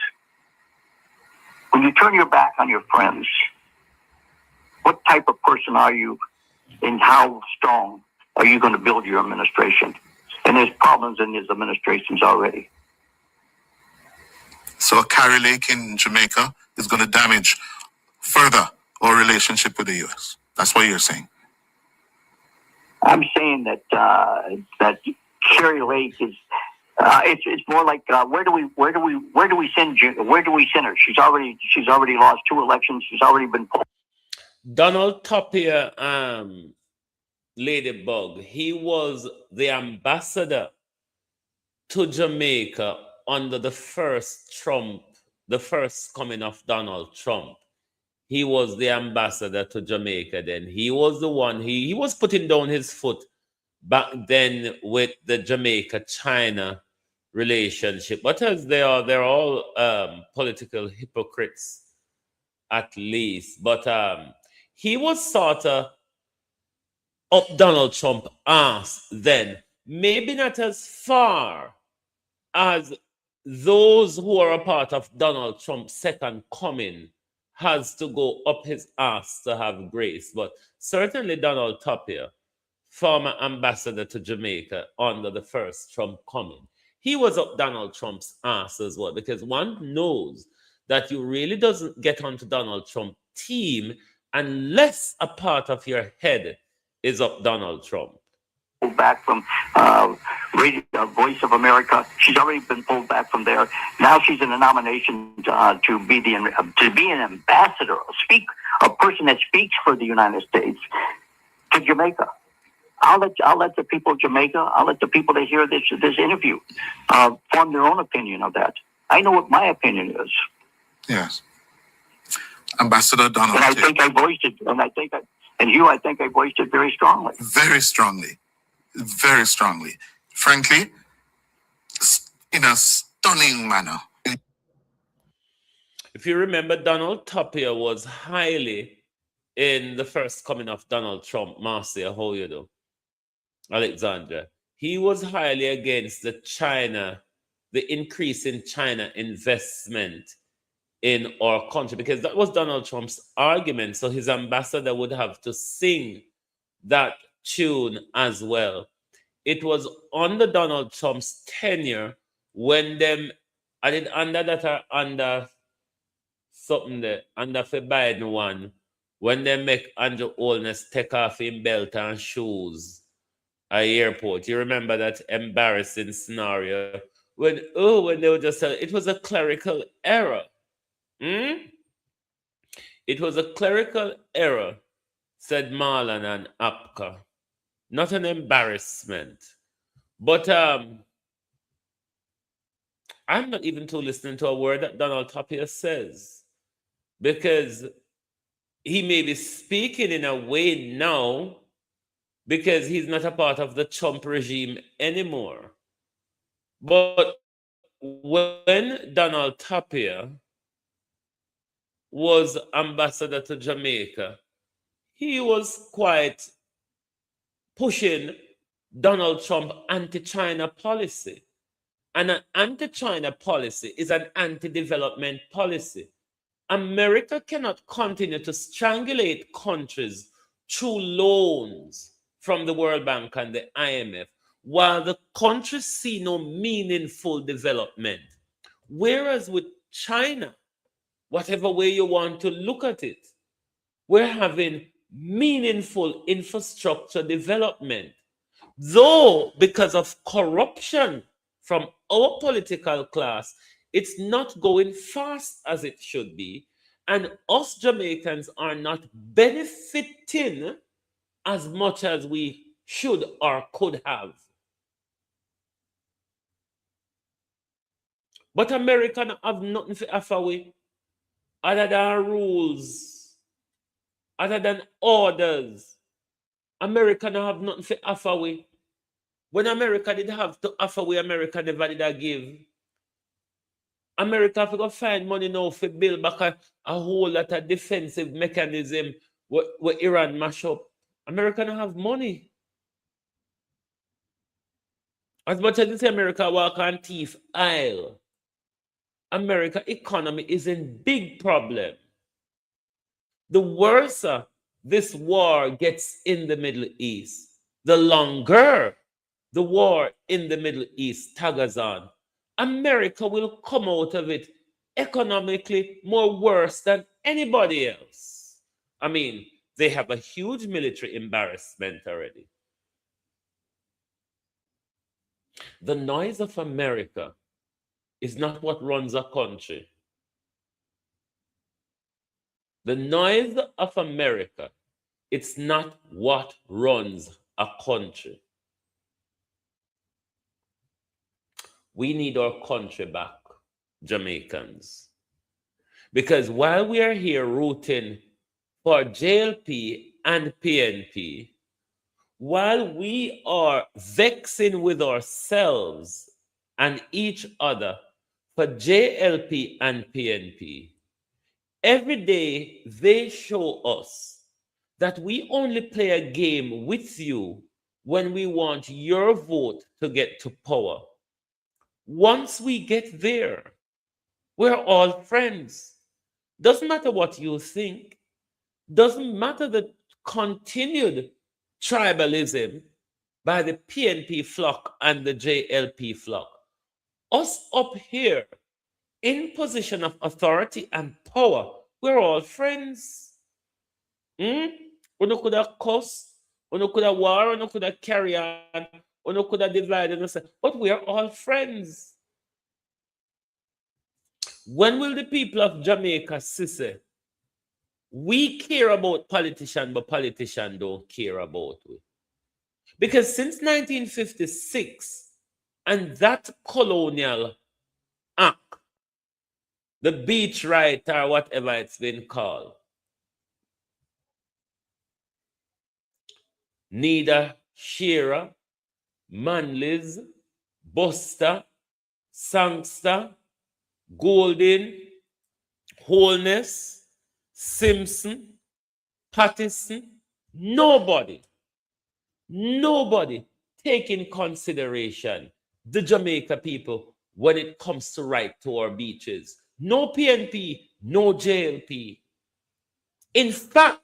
what type of person are you, and how strong are you going to build your administration? And there's problems in his administrations already. So a Carrie Lake in Jamaica is going to damage further our relationship with the U.S. That's what you're saying. I'm saying that that Carrie Lake is. It's more like where do we send her? She's already lost 2 elections. She's already been pulled. Donald Topia, Ladybug, he was the ambassador to Jamaica under the first coming of Donald Trump. He was the ambassador to Jamaica then. He was the one, he was putting down his foot back then with the Jamaica-China relationship. But as they're all political hypocrites, at least. But he was sort of up Donald Trump's ass then. Maybe not as far as those who are a part of Donald Trump's second coming has to go up his ass to have grace. But certainly Donald Topia, former ambassador to Jamaica under the first Trump coming, he was up Donald Trump's ass as well, because one knows that you really doesn't get onto Donald Trump's team unless a part of your head is up Donald Trump. Back from Voice of America, she's already been pulled back from there. Now she's in a nomination to be an ambassador, a person that speaks for the United States to Jamaica. I'll let the people of Jamaica, I'll let the people that hear this interview form their own opinion of that. I know what my opinion is. Yes. Ambassador Donald. And I think I voiced it, I think I voiced it very strongly. Very strongly. Very strongly. Frankly, in a stunning manner. If you remember, Donald Topia was highly in the first coming of Donald Trump. Marcia, how you do? Alexandra. He was highly against the increase in China investment in our country, because that was Donald Trump's argument. So his ambassador would have to sing that tune as well. It was under Donald Trump's tenure when them, I did under something there, under for Biden one, when they make Andrew Holness take off his belt and shoes at the airport. You remember that embarrassing scenario when they were just it was a clerical error. It was a clerical error, said Marlon and Apka. Not an embarrassment. But I'm not even too listening to a word that Donald Topia says, because he may be speaking in a way now because he's not a part of the Trump regime anymore. But when Donald Topia was ambassador to Jamaica, he was quite pushing Donald Trump anti-China policy. And an anti-China policy is an anti-development policy. America cannot continue to strangulate countries through loans from the World Bank and the IMF while the country see no meaningful development. Whereas with China, whatever way you want to look at it, we're having meaningful infrastructure development. Though, because of corruption from our political class, it's not going fast as it should be. And us Jamaicans are not benefiting as much as we should or could have. But America have nothing to offer we other than rules, other than orders. America don't have nothing to offer we. When America did have to offer we, America never did give. America have to go find money now for build back a whole lot of defensive mechanism where Iran mash up. America don't have money. As much as you say America walk on thief aisle, America economy is in big problem. The worse this war gets in the Middle East, the longer the war in the Middle East staggers on, America will come out of it economically more worse than anybody else. I mean, they have a huge military embarrassment already. The noise of America is not what runs a country. The noise of America, it's not what runs a country. We need our country back, Jamaicans. Because while we are here rooting for JLP and PNP, while we are vexing with ourselves and each other for JLP and PNP, every day they show us that we only play a game with you when we want your vote to get to power. Once we get there, we're all friends. Doesn't matter what you think. Doesn't matter the continued tribalism by the PNP flock and the JLP flock. Us up here in position of authority and power, we're all friends. Uno could have cuss, uno could have war, uno could have carry on, uno could have divided us, but we are all friends. When will the people of Jamaica say, we care about politicians, but politicians don't care about we? Because since 1956 and that colonial act, the beach right or whatever it's been called, neither Shearer, Manleys, Buster, Sangster, Golden, Holness, Simpson, Patterson, nobody take in consideration the Jamaica people when it comes to right to our beaches. No PNP, no JLP. In fact,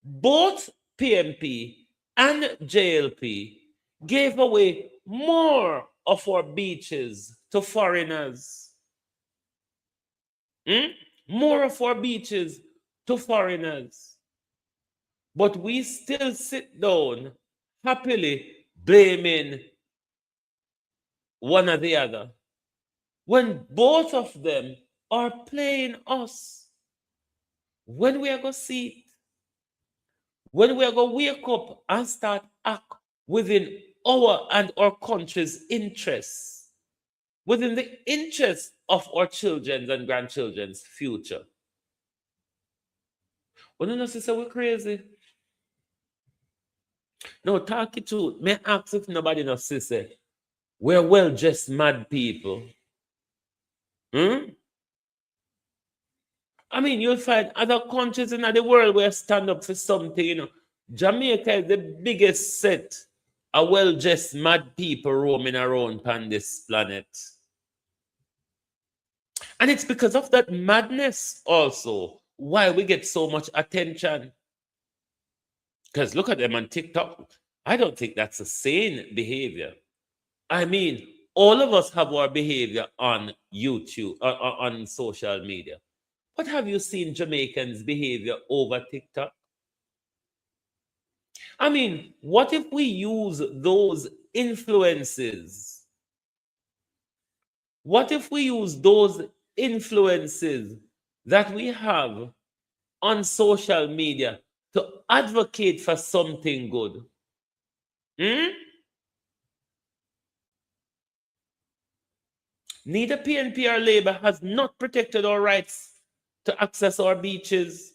both PNP and JLP gave away more of our beaches to foreigners. More of our beaches to foreigners. But we still sit down happily blaming one or the other when both of them are playing us. When we are going to see it, when we are going to wake up and start act within our and our country's interests, within the interests of our children's and grandchildren's future. Well, no, sister, we're crazy. No, talk it truth. May I ask if nobody knows, sister, we're well just mad people. I mean, you'll find other countries in the world where stand up for something, you know. Jamaica is the biggest set of well just mad people roaming around on this planet. And it's because of that madness also why we get so much attention. Because look at them on TikTok. I don't think that's a sane behavior. I mean, all of us have our behavior on YouTube, on social media. But have you seen Jamaicans' behavior over TikTok? I mean, what if we use those influences? What if we use those influences that we have on social media to advocate for something good? Neither PNP or Labour has not protected our rights to access our beaches.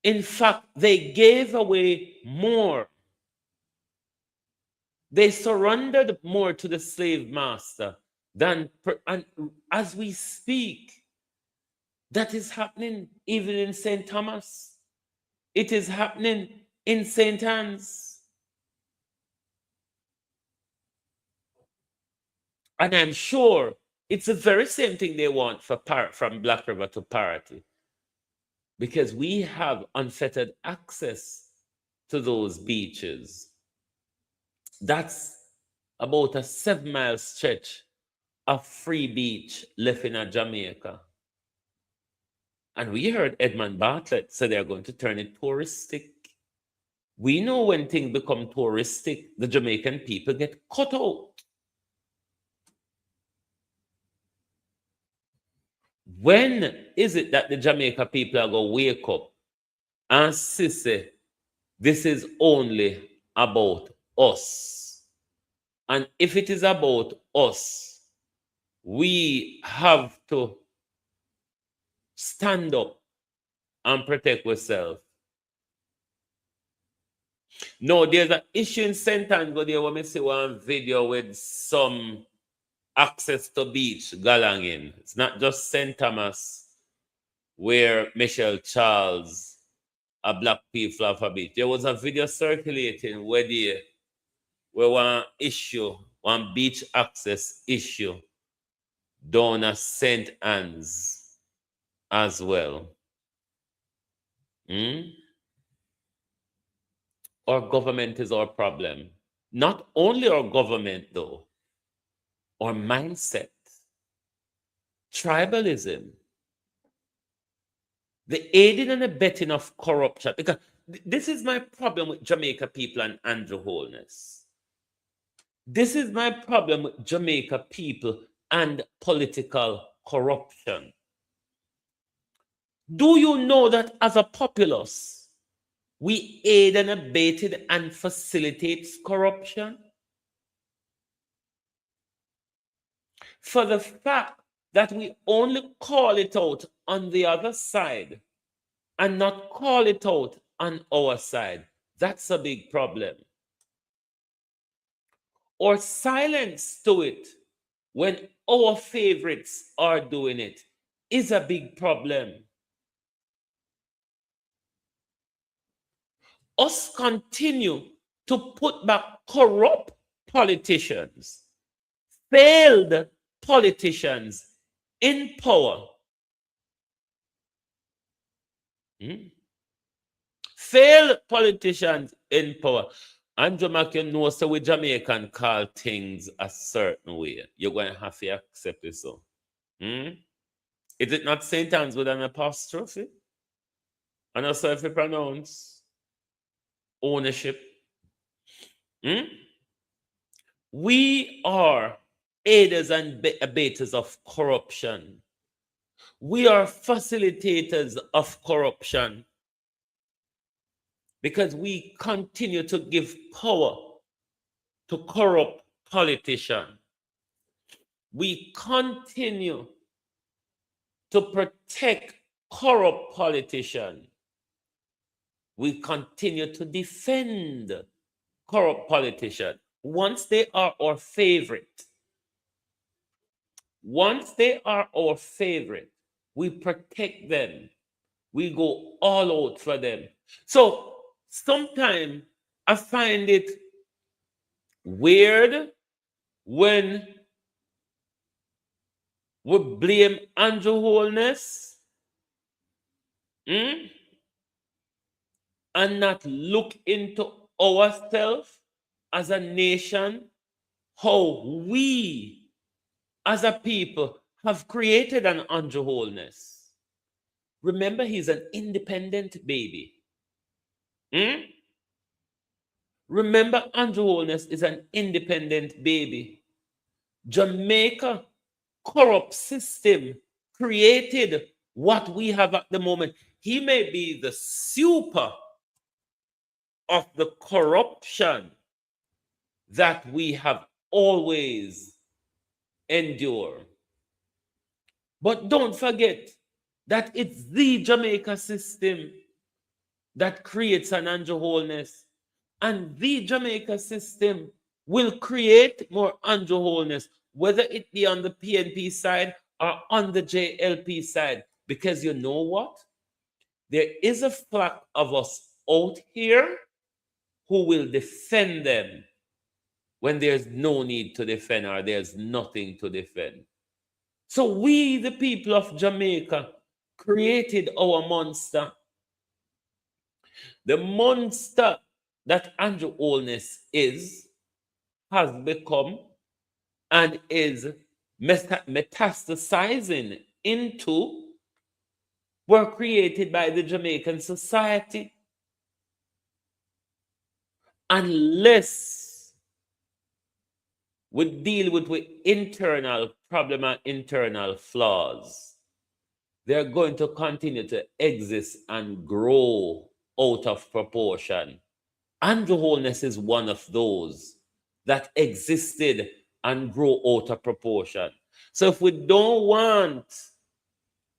In fact, they gave away more. They surrendered more to the slave master than, and as we speak, that is happening even in St. Thomas. It is happening in St. Anne's. And I'm sure it's the very same thing they want for from Black River to parity, because we have unfettered access to those beaches. That's about a 7-mile stretch of free beach left in Jamaica. And we heard Edmund Bartlett say they're going to turn it touristic. We know when things become touristic, the Jamaican people get cut out. When is it that the Jamaica people are going to wake up and say, this is only about us? And if it is about us, we have to stand up and protect ourselves. No, there's an issue in St. Anne's where I see one video with some access to beach galanging. It's not just St. Thomas where Michelle Charles, a black people off a beach. There was a video circulating where one issue, one beach access issue down at St. Anne's as well. Our government is our problem. Not only our government, though, our mindset, tribalism, the aiding and abetting of corruption. Because this is my problem with Jamaica people and Andrew Holness. This is my problem with Jamaica people and political corruption. Do you know that as a populace, we aid and abetted and facilitates corruption? For the fact that we only call it out on the other side and not call it out on our side, that's a big problem. Or silence to it when our favorites are doing it is a big problem. Us continue to put back corrupt politicians, failed politicians in power. Failed politicians in power. And Jamaica knows so we Jamaican call things a certain way. You're going to have to accept it so. Is it not St. Anne's with an apostrophe? And also if you pronounce ownership. We are aiders and abaters of corruption. We are facilitators of corruption because we continue to give power to corrupt politicians. We continue to protect corrupt politicians. We continue to defend corrupt politicians. Once they are our favorite, we protect them. We go all out for them. So sometimes I find it weird when we blame Andrew Holness and not look into ourselves as a nation, how we as a people have created an Andrew Holness. Remember, he's an independent baby. Remember, Andrew Holness is an independent baby. Jamaica corrupt system created what we have at the moment. He may be the super of the corruption that we have always endured. But don't forget that it's the Jamaica system that creates an Andrew Holness, and the Jamaica system will create more Andrew Holness, whether it be on the PNP side or on the JLP side. Because you know what? There is a flock of us out here who will defend them when there's no need to defend or there's nothing to defend. So we, the people of Jamaica, created our monster. The monster that Andrew Holness has become and is metastasizing into were created by the Jamaican society. Unless we deal with internal problem and internal flaws, they're going to continue to exist and grow out of proportion. Andrew Holness is one of those that existed and grow out of proportion. So if we don't want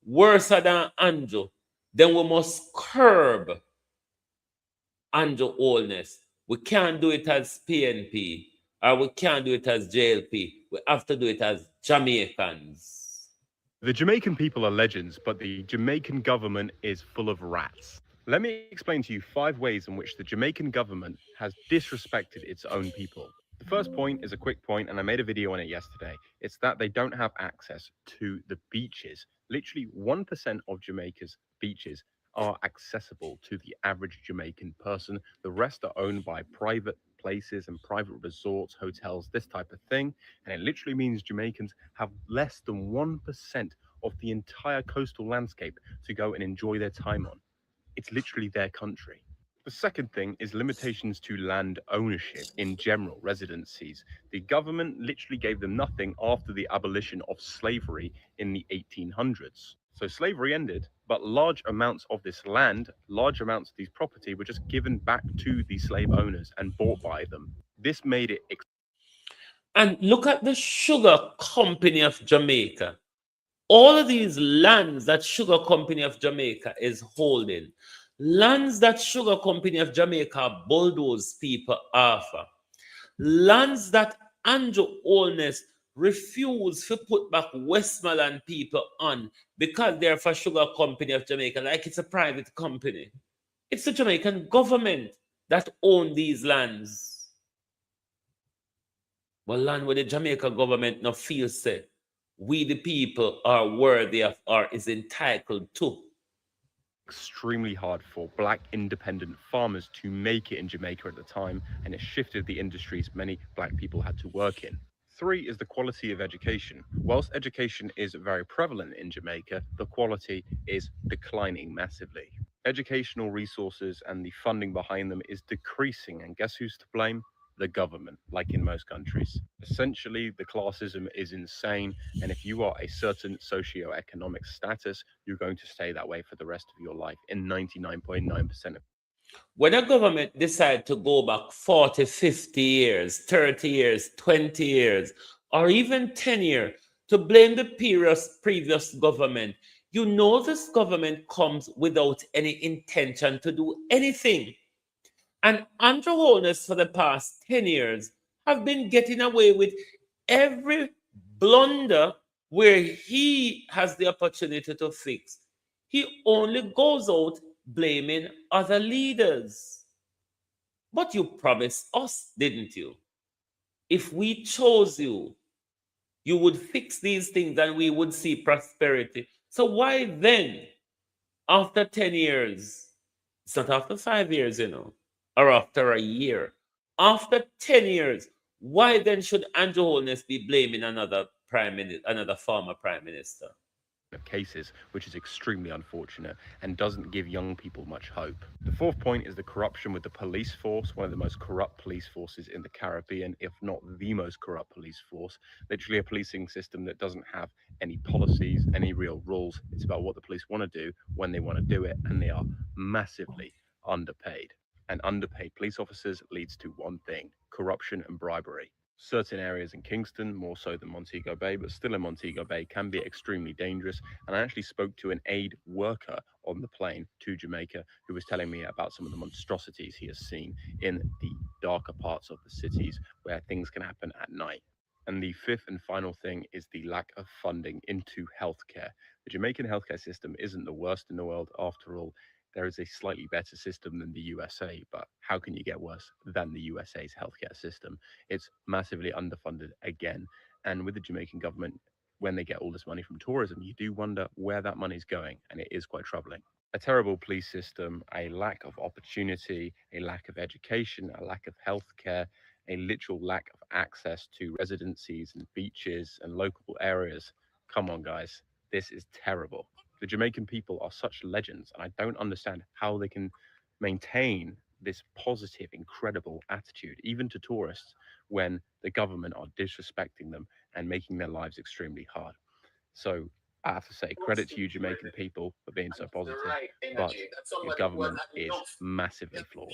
worse than Andrew, then we must curb Andrew Holness. We can't do it as PNP or we can't do it as JLP. We have to do it as Jamaicans. The Jamaican people are legends, but the Jamaican government is full of rats. Let me explain to you 5 ways in which the Jamaican government has disrespected its own people. The first point is a quick point, and I made a video on it yesterday. It's that they don't have access to the beaches. Literally 1% of Jamaica's beaches are accessible to the average Jamaican person. The rest are owned by private places and private resorts, hotels, this type of thing. And it literally means Jamaicans have less than 1% of the entire coastal landscape to go and enjoy their time on. It's literally their country. The second thing is limitations to land ownership in general, residencies. The government literally gave them nothing after the abolition of slavery in the 1800s. So slavery ended, but large amounts of this land, large amounts of these property were just given back to the slave owners and bought by them. This made it... And look at the Sugar Company of Jamaica. All of these lands that Sugar Company of Jamaica is holding, lands that Sugar Company of Jamaica bulldoze people off, lands that Andrew Holness refused to put back Westmoreland people on because they're for Sugar Company of Jamaica, like it's a private company. It's the Jamaican government that own these lands. But land where the Jamaica government no feel say we the people are worthy of or is entitled to. Extremely hard for black independent farmers to make it in Jamaica at the time, and it shifted the industries many black people had to work in. 3 is the quality of education. Whilst education is very prevalent in Jamaica, the quality is declining massively. Educational resources and the funding behind them is decreasing, and guess who's to blame? The government, like in most countries. Essentially, the classism is insane, and if you are a certain socio-economic status, you're going to stay that way for the rest of your life in 99.9% of... When a government decides to go back 40, 50 years, 30 years, 20 years, or even 10 years to blame the previous government, you know this government comes without any intention to do anything. And Andrew Holness for the past 10 years have been getting away with every blunder where he has the opportunity to fix. He only goes out blaming other leaders. But you promised us, didn't you? If we chose you, you would fix these things and we would see prosperity. So why then, after 10 years, it's not after 5 years, you know, or after a year. After 10 years, why then should Andrew Holness be blaming another former prime minister? Of cases, which is extremely unfortunate and doesn't give young people much hope. The fourth point is the corruption with the police force, one of the most corrupt police forces in the Caribbean, if not the most corrupt police force. Literally a policing system that doesn't have any policies, any real rules. It's about what the police want to do, when they want to do it, and they are massively underpaid. And underpaid police officers leads to one thing: corruption and bribery. Certain areas in Kingston, more so than Montego Bay, but still in Montego Bay, can be extremely dangerous. And I actually spoke to an aid worker on the plane to Jamaica who was telling me about some of the monstrosities he has seen in the darker parts of the cities where things can happen at night. And the fifth and final thing is the lack of funding into healthcare. The Jamaican healthcare system isn't the worst in the world. After all, there is a slightly better system than the USA, but how can you get worse than the USA's healthcare system? It's massively underfunded again. And with the Jamaican government, when they get all this money from tourism, you do wonder where that money's going, and it is quite troubling. A terrible police system, a lack of opportunity, a lack of education, a lack of healthcare, a literal lack of access to residencies and beaches and local areas. Come on, guys, this is terrible. The Jamaican people are such legends, and I don't understand how they can maintain this positive, incredible attitude, even to tourists, when the government are disrespecting them and making their lives extremely hard. So I have to say, credit to you, Jamaican people, for being so positive, but your government is massively flawed.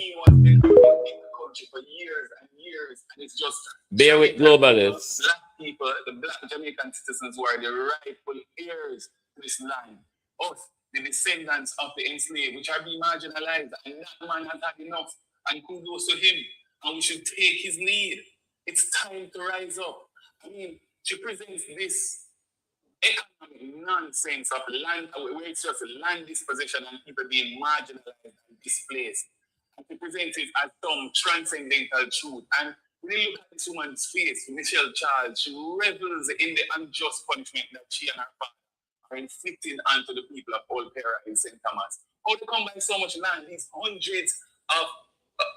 Bear with globalists. Black people, the black Jamaican citizens who are the rightful heirs to this land. Us, the descendants of the enslaved, which are being marginalized, and that man has had enough, and kudos to him, and we should take his lead. It's time to rise up. I mean, she presents this economic nonsense of land, where it's just land dispossession and people being marginalized and displaced. And she presents it as some transcendental truth. And when you look at this woman's face, Michelle Charles, she revels in the unjust punishment that she and her father are inflicting onto the people of Old Pera in St. Thomas. How to come by so much land, these hundreds of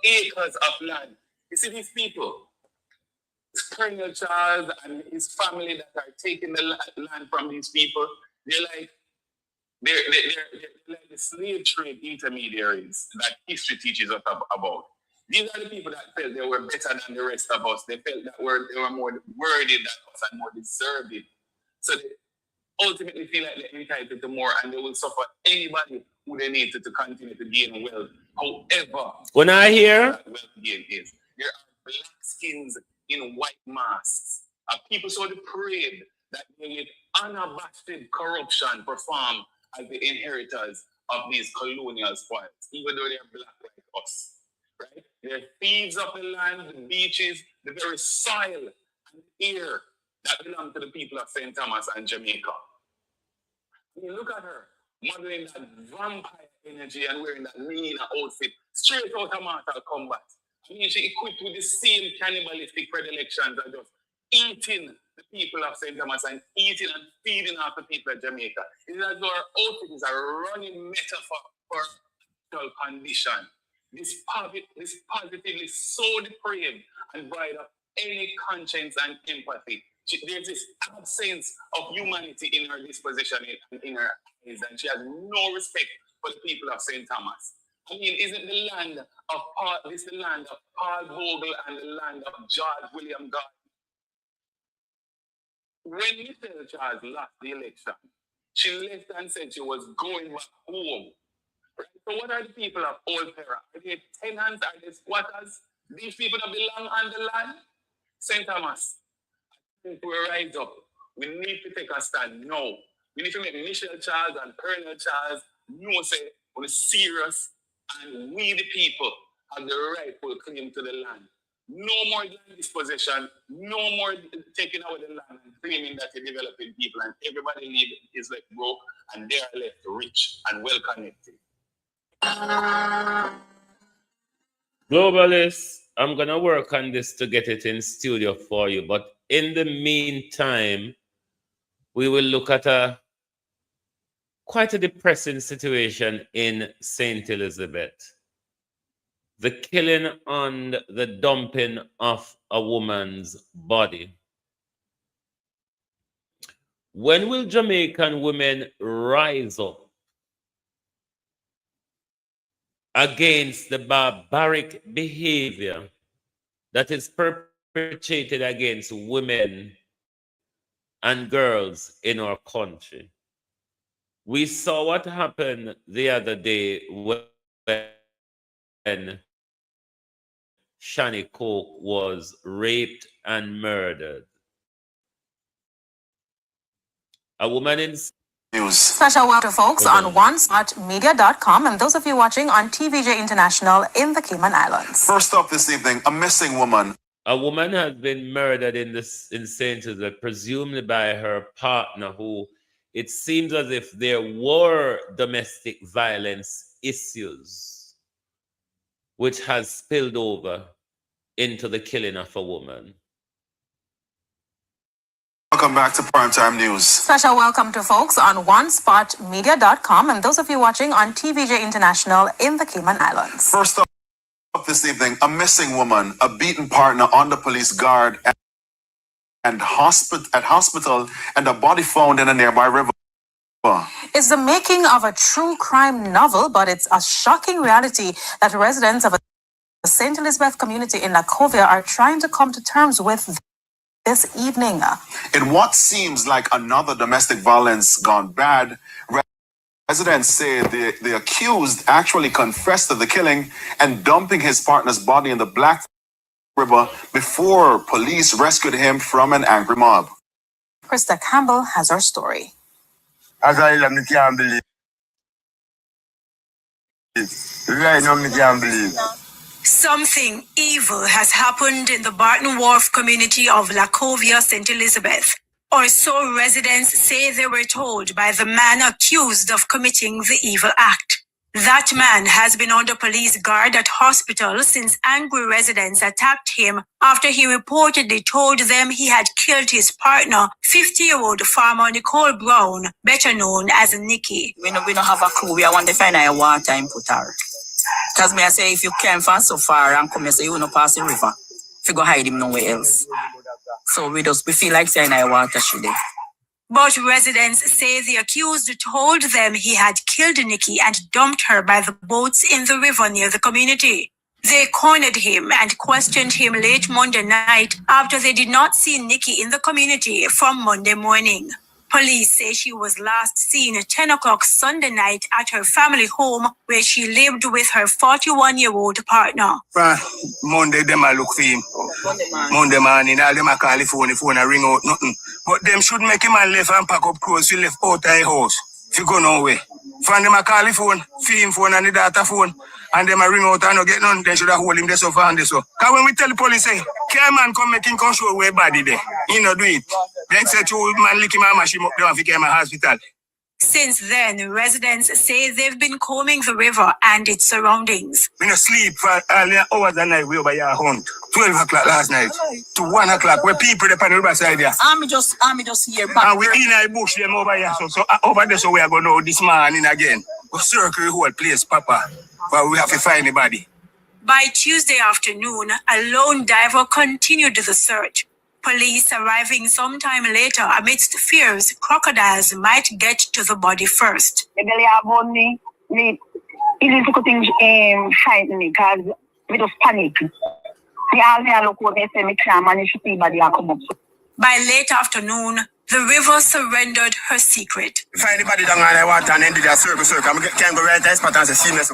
acres of land. You see these people, Colonel Charles and his family that are taking the land from these people, they're like the slave trade intermediaries that history teaches us about. These are the people that felt they were better than the rest of us. They felt that they were more worthy than us and more deserving. So they ultimately feel like they're entitled to more, and they will suffer anybody who they need to continue to gain wealth. However, when I hear that wealth gain is, there are black skins in white masks, are people so depraved that they with unabashed corruption perform as the inheritors of these colonial spoils, even though they're black like us. Right? They're thieves of the land, the beaches, the very soil and air that belong to the people of St. Thomas and Jamaica. When you look at her, modeling that vampire energy and wearing that mean outfit straight out of Mortal Kombat. I mean, she equipped with the same cannibalistic predilections of just eating the people of St. Thomas and eating and feeding off the people of Jamaica. It is as though our outfit is a running metaphor for actual condition. This positively so depraved and void of any conscience and empathy. There's this absence of humanity in her disposition and in her eyes, and she has no respect for the people of St. Thomas. I mean, isn't the land of the land of Paul Vogel and the land of George William Gordon? When Michelle Charles lost the election, she left and said she was going back home. Right? So what are the people of Old Pera? Are they tenants? Are they squatters? These people that belong on the land? St. Thomas, we rise up. We need to take a stand now. We need to make Michelle Charles and Colonel Charles know say we're serious and we the people have the rightful claim to the land. No more land dispossession, no more taking away the land and claiming that you're developing people and everybody is left broke and they are left rich and well connected. globalists, I'm gonna work on this to get it in studio for you, but in the meantime, we will look at quite a depressing situation in St. Elizabeth. the killing and the dumping of a woman's body. When will Jamaican women rise up against the barbaric behavior that is perpetrated against women and girls in our country? We saw what happened the other day when Shani Coke was raped and murdered. A woman in News. Special welcome to folks on OneSmartMedia.com and those of you watching on TVJ International in the Cayman Islands. First up this evening, a missing woman. A woman has been murdered in St. Elizabeth, presumably by her partner, who it seems as if there were domestic violence issues, which has spilled over into the killing of a woman. Welcome back to Primetime News. Special welcome to folks on OneSmartMedia.com and those of you watching on TVJ International in the Cayman Islands. First up this evening, a missing woman, a beaten partner on the police guard at hospital, and a body found in a nearby river. It's the making of a true crime novel, but it's a shocking reality that residents of the St. Elizabeth community in Lacovia are trying to come to terms with this evening. In what seems like another domestic violence gone bad, residents say the accused actually confessed to the killing and dumping his partner's body in the Black River before police rescued him from an angry mob. Krista Campbell has our story. As I can't believe it. Right now, I can't believe it. Something evil has happened in the Barton Wharf community of Lacovia, St. Elizabeth, or so residents say they were told by the man accused of committing the evil act. That man has been under police guard at hospital since angry residents attacked him after he reportedly told them he had killed his partner, 50-year-old farmer Nicole Brown, better known as Nikki. We don't have a clue. We want to find out what time put her. Because me I say if you came from so far and come here, so you want to pass the river, if you go hide him nowhere else. So we feel like saying I want to shoot him. But residents say the accused told them he had killed Nikki and dumped her by the boats in the river near the community. They cornered him and questioned him late Monday night after they did not see Nikki in the community from Monday morning. Police say she was last seen at 10 o'clock Sunday night at her family home where she lived with her 41-year-old partner. Monday, them I look for him. Monday morning, all them I call the phone and ring out nothing. But them should make him and left and pack up clothes he left out of the house. If you go nowhere. From them I call the phone, for him phone and the daughter phone. And them I ring out and not get none, then should I hold him there so far and this so. Because when we tell the police, say, care man come make him control where body there. He not do it. Then say to man lick him and mash him up there and he came to hospital. Since then, residents say they've been combing the river and its surroundings. We no sleep for early hours at night. We over here hunt. 12 o'clock last night to 1 o'clock. Where people on the river side there. Army just here back. And we in the bush them over here. So over there, so we are going to this morning again. We circle the whole place, Papa. But we have to find the body. By Tuesday afternoon, a lone diver continued the search. Police arriving sometime later amidst fears crocodiles might get to the body first. It is frightened me because we just panic. By late afternoon, the river surrendered her secret. Find the body down on the water and then do that circle. I can't go right to the spot and see this.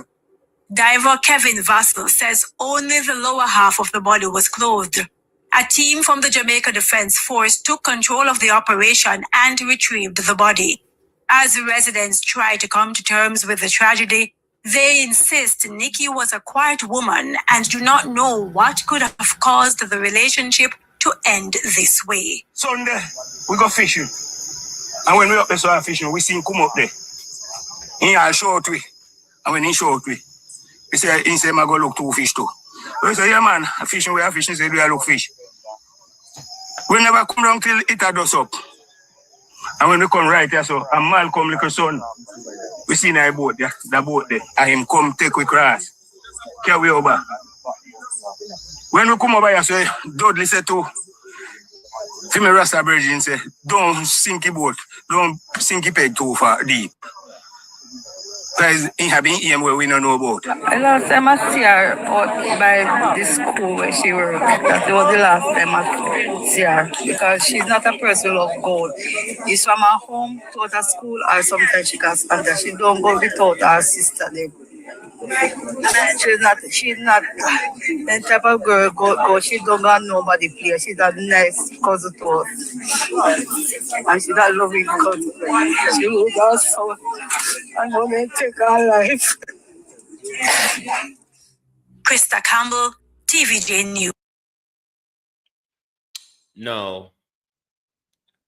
Diver Kevin Vassell says only the lower half of the body was clothed. A team from the Jamaica Defense Force took control of the operation and retrieved the body. As residents try to come to terms with the tragedy, they insist Nikki was a quiet woman and do not know what could have caused the relationship to end this way. Sunday, we go fishing. And when we up there so fishing, we see him come up there. He all show to me. And when he show to me, he say, I go look 2 fish too. We say, yeah man, fishing, we are fishing, say, we are look fish. We never come down till it had us up. And when we come right here, so, and Malcolm, little son, we see in the boat there, and him come take we cross. carry over. When we come over here, say, Dudley said to Female Rasta Virgin say, don't sink your boat, don't sink your peg too far deep. Because he have been here where we don't know about. The last time I see her out by the school where she worked, that was the last time I see her. Because she's not a person who loves gold. She's from her home to her school, or sometimes she can stand there. She don't go without her sister. She's not the type of girl go she don't got nobody play. She's a nice cousin to us. And she's a loving cousin. She was also I'm gonna take her life. Krista Campbell, TVJ News. Now,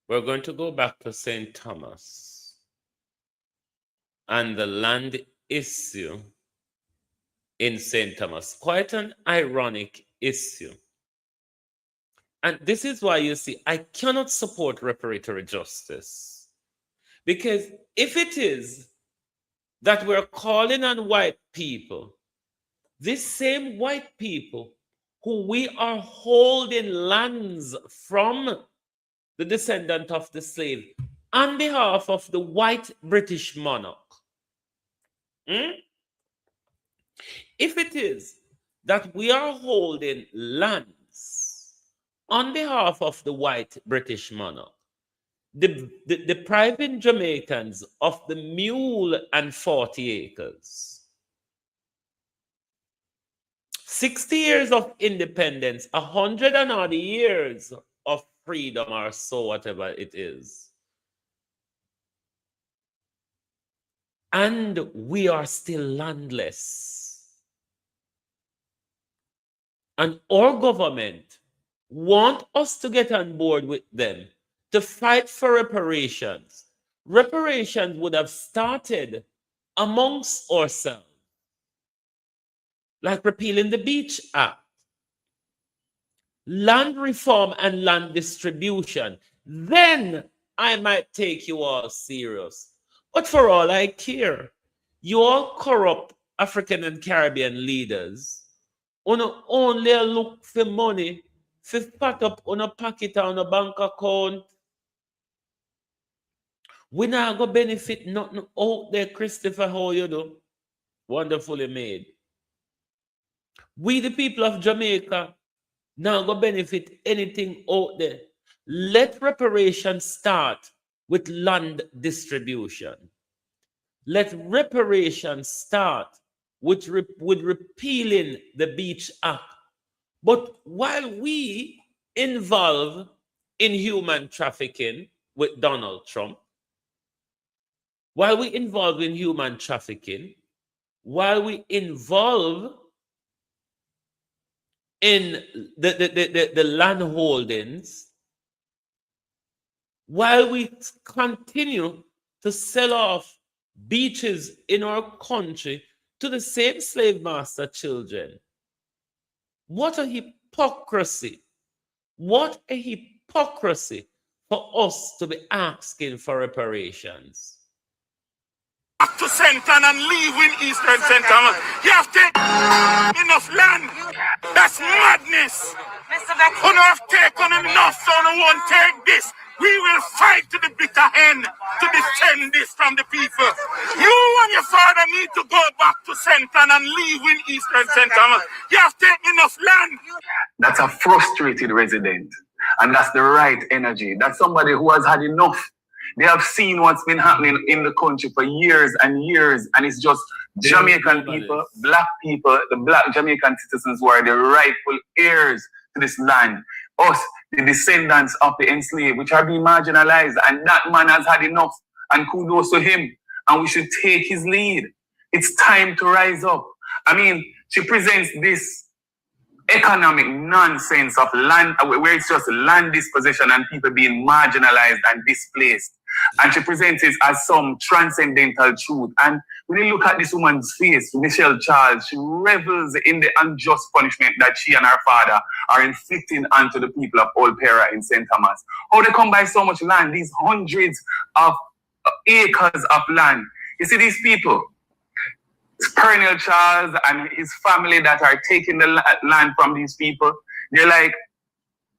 we're going to go back to St. Thomas and the land issue in St. Thomas. Quite an ironic issue. And this is why you see, I cannot support reparatory justice. Because if it is that we're calling on white people, these same white people who we are holding lands from the descendant of the slave on behalf of the white British monarch. If it is that we are holding lands on behalf of the white British monarch, depriving Jamaicans of the mule and 40 acres, 60 years of independence, 100 and odd years of freedom, or so whatever it is. And we are still landless. And our government want us to get on board with them to fight for reparations. Reparations would have started amongst ourselves, like repealing the Beach Act, land reform and land distribution. Then I might take you all serious. But for all I care, you all corrupt African and Caribbean leaders only look for money, for pat up on a pocket or on a bank account. We not going to benefit nothing out there, Christopher, how you do. Wonderfully made. We, the people of Jamaica, not going to benefit anything out there. Let reparations start with land distribution. Let reparations start with repealing the Beach Act. But while we involve in human trafficking with Donald Trump, while we involve in human trafficking, while we involve in the land holdings, while we continue to sell off beaches in our country to the same slave master children. What a hypocrisy. What a hypocrisy for us to be asking for reparations. Back to Central and leave in Eastern Central. You have taken enough land. That's madness. You have taken enough, so you won't take this. We will fight to the bitter end to defend this from the people. You and your father need to go back to Central and leave in Eastern Central. You have taken enough land. That's a frustrated resident. And that's the right energy. That's somebody who has had enough. They have seen what's been happening in the country for years and years. And it's just Jamaican people, black people, the black Jamaican citizens who are the rightful heirs to this land. Us, the descendants of the enslaved, which are being marginalized. And that man has had enough. And kudos to him. And we should take his lead. It's time to rise up. I mean, she presents this economic nonsense of land, where it's just land dispossession and people being marginalized and displaced. And she presents it as some transcendental truth. And when you look at this woman's face, Michelle Charles, she revels in the unjust punishment that she and her father are inflicting onto the people of Old Pera in St. Thomas. How they come by so much land, these hundreds of acres of land. You see, these people, Colonel Charles and his family that are taking the land from these people, they're like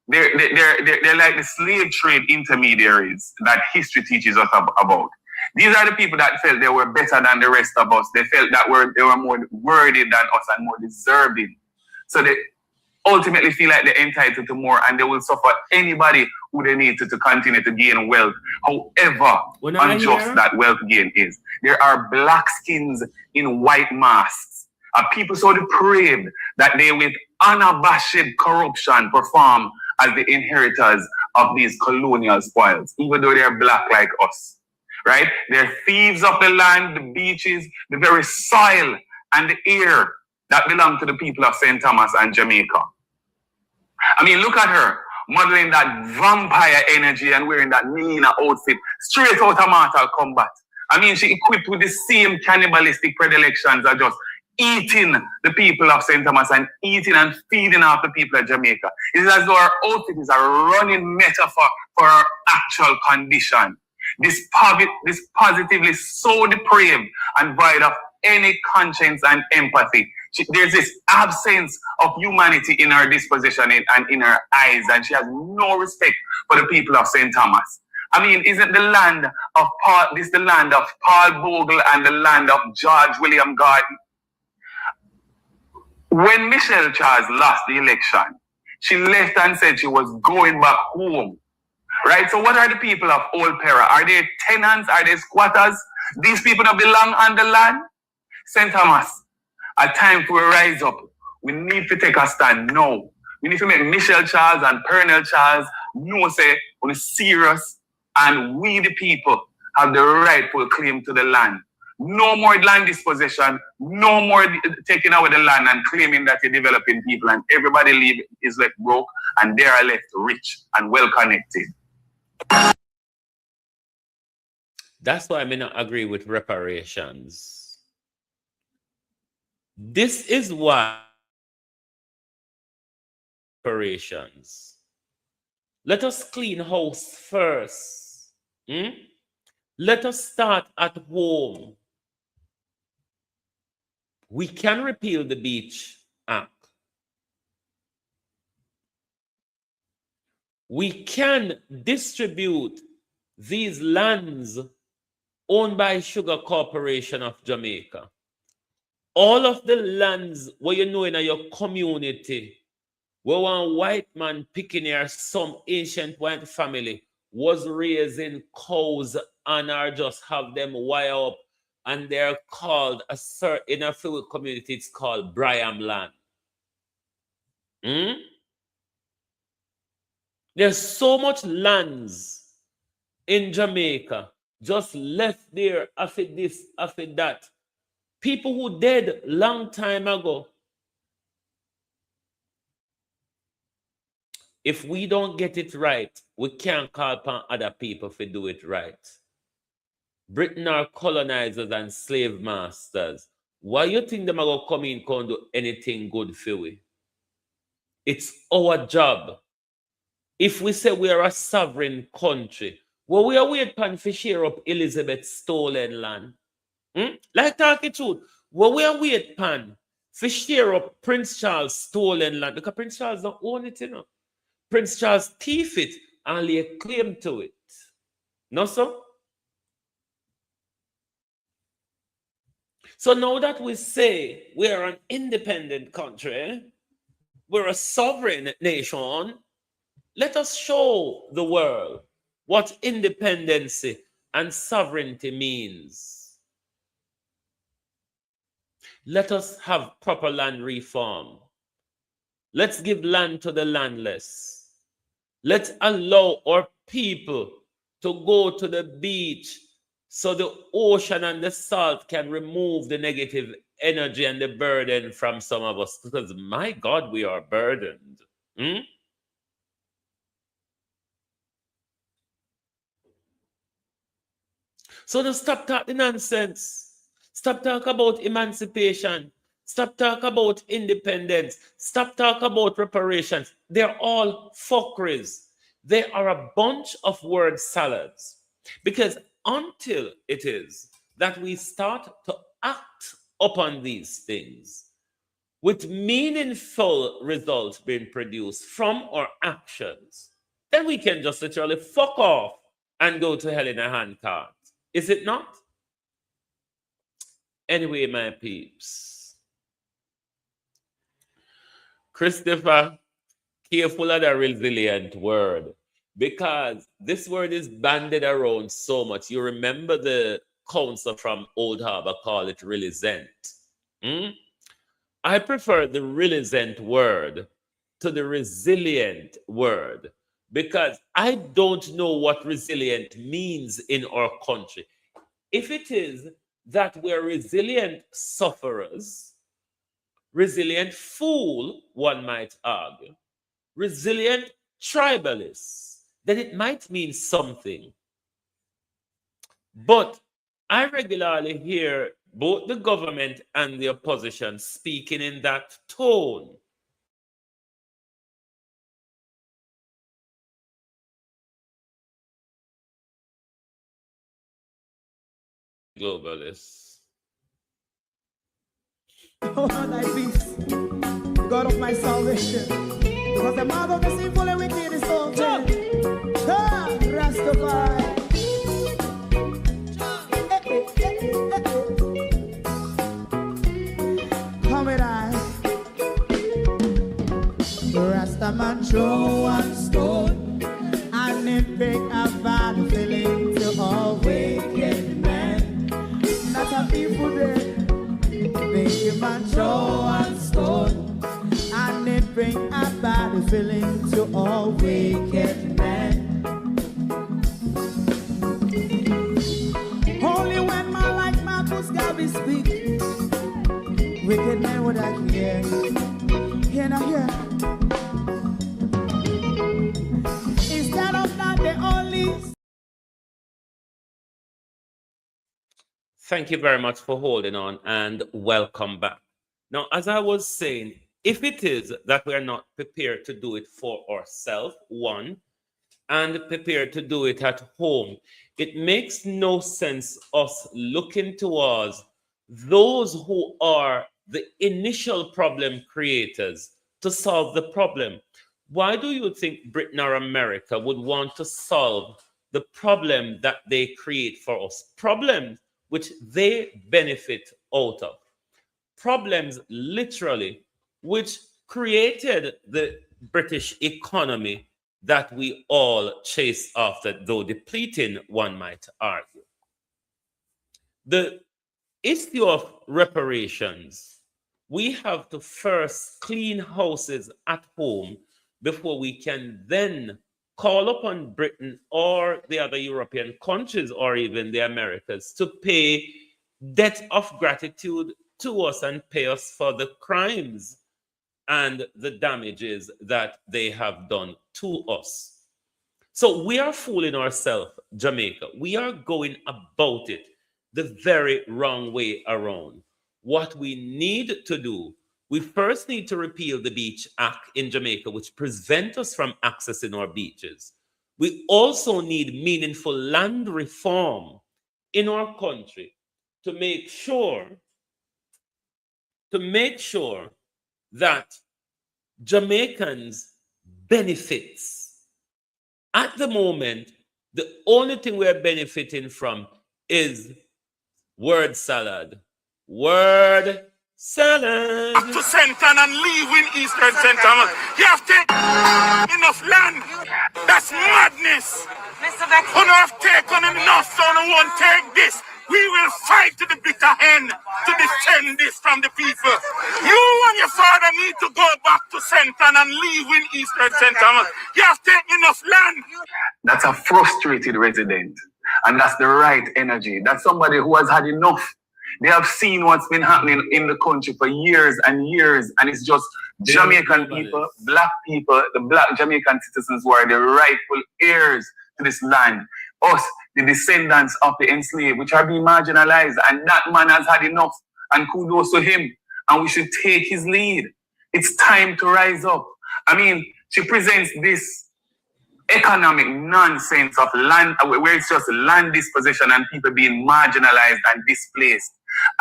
the slave trade intermediaries that history teaches us about. These are the people that felt they were better than the rest of us. They felt that they were more worthy than us and more deserving. So they ultimately feel like they're entitled to more, and they will suffer anybody who they need to continue to gain wealth, however unjust that wealth gain is. There are black skins in white masks, people so depraved that they with unabashed corruption perform as the inheritors of these colonial spoils, even though they're black like us, right? They're thieves of the land, the beaches, the very soil and the air that belong to the people of St. Thomas and Jamaica. I mean, look at her, modeling that vampire energy and wearing that Nina outfit straight out of Mortal Kombat. I mean, she equipped with the same cannibalistic predilections as just eating the people of St. Thomas and eating and feeding off the people of Jamaica. It is as though our outfit is a running metaphor for our actual condition. This positively so depraved and void of any conscience and empathy. There's this absence of humanity in her disposition and in her eyes, and she has no respect for the people of St. Thomas. I mean, isn't the land of the land of Paul Bogle and the land of George William Gordon? When Michelle Charles lost the election, she left and said she was going back home. Right? So what are the people of Old Para? Are they tenants? Are they squatters? These people that belong on the land? St. Thomas, a time for a rise up. We need to take a stand now. We need to make Michelle Charles and Colonel Charles know say we're serious and we the people have the rightful claim to the land. No more land dispossession, no more taking away the land and claiming that you're developing people and everybody is left broke and they are left rich and well connected. That's why I may not agree with reparations. This is why reparations. Let us clean house first. Let us start at home. We can repeal the Beach Act. We can distribute these lands owned by Sugar Corporation of Jamaica. All of the lands where you know in your community, where one white man picking here, some ancient white family was raising cows and are just have them wire up, and they're called in a few community, it's called Briam land. There's so much lands in Jamaica just left there after this, after that. People who dead long time ago. If we don't get it right, we can't call upon other people to do it right. Britain are colonizers and slave masters. Why you think them are going to come in and do anything good for we? It's our job. If we say we are a sovereign country, well, we are waiting for share up Elizabeth's stolen land. Like talking truth, well, we are waiting for share up Prince Charles' stolen land, because Prince Charles don't own it, you know. Prince Charles thief it and lay claim to it. No, so? So now that we say we are an independent country, we're a sovereign nation, let us show the world what independence and sovereignty means. Let us have proper land reform. Let's give land to the landless. Let's allow our people to go to the beach so the ocean and the salt can remove the negative energy and the burden from some of us. Because, my God, we are burdened. So now stop talking nonsense. Stop talking about emancipation. Stop talking about independence. Stop talking about reparations. They're all fuckeries. They are a bunch of word salads. Because until it is that we start to act upon these things, with meaningful results being produced from our actions, then we can just literally fuck off and go to hell in a handcart. Is it not? Anyway, my peeps. Christopher, careful of the resilient word, because this word is banded around so much. You remember the council from Old Harbor call it relisent. I prefer the relisent word to the resilient word, because I don't know what resilient means in our country. If it is that we're resilient sufferers, resilient fool, one might argue, resilient tribalists, then it might mean something. But I regularly hear both the government and the opposition speaking in that tone. Globalists. Oh, thy peace, God of my salvation, because the mouth of the sinful and wicked is open. Rastafari. Come with I. Rastaman throw one stone, and it bring a bad feeling to all wicked men. Not a people there. Make a man throw one stone, and it bring a bad feeling to all wicked men. Only when man like Marcus Garvey speak, wicked men would I hear. Hear now hear. Instead of that, they only. Thank you very much for holding on, and welcome back. Now, as I was saying, if it is that we are not prepared to do it for ourselves, one, and prepared to do it at home, it makes no sense us looking towards those who are the initial problem creators to solve the problem. Why do you think Britain or America would want to solve the problem that they create for us? Problems which they benefit out of. Problems literally which created the British economy that we all chase after, though depleting, one might argue. The issue of reparations, we have to first clean houses at home before we can then call upon Britain or the other European countries or even the Americas to pay debt of gratitude to us and pay us for the crimes and the damages that they have done to us. So we are fooling ourselves, Jamaica. We are going about it the very wrong way around. What we need to do, we first need to repeal the Beach Act in Jamaica, which prevents us from accessing our beaches. We also need meaningful land reform in our country to make sure that Jamaicans benefits. At the moment, the only thing we're benefiting from is word salad. Word salad. Back to Central and leave in Eastern Central. You have taken enough land. That's madness. You have taken enough, so no one take this. We will fight to the bitter end to defend this from the people. You and your father need to go back to Central and leave in Eastern Central. You have taken enough land. That's a frustrated resident. And that's the right energy. That's somebody who has had enough. They have seen what's been happening in the country for years and years. And it's just Jamaican people, black people, the black Jamaican citizens who are the rightful heirs to this land. Us, the descendants of the enslaved, which are being marginalized. And that man has had enough. And kudos to him. And we should take his lead. It's time to rise up. I mean, she presents this economic nonsense of land, where it's just land dispossession and people being marginalized and displaced.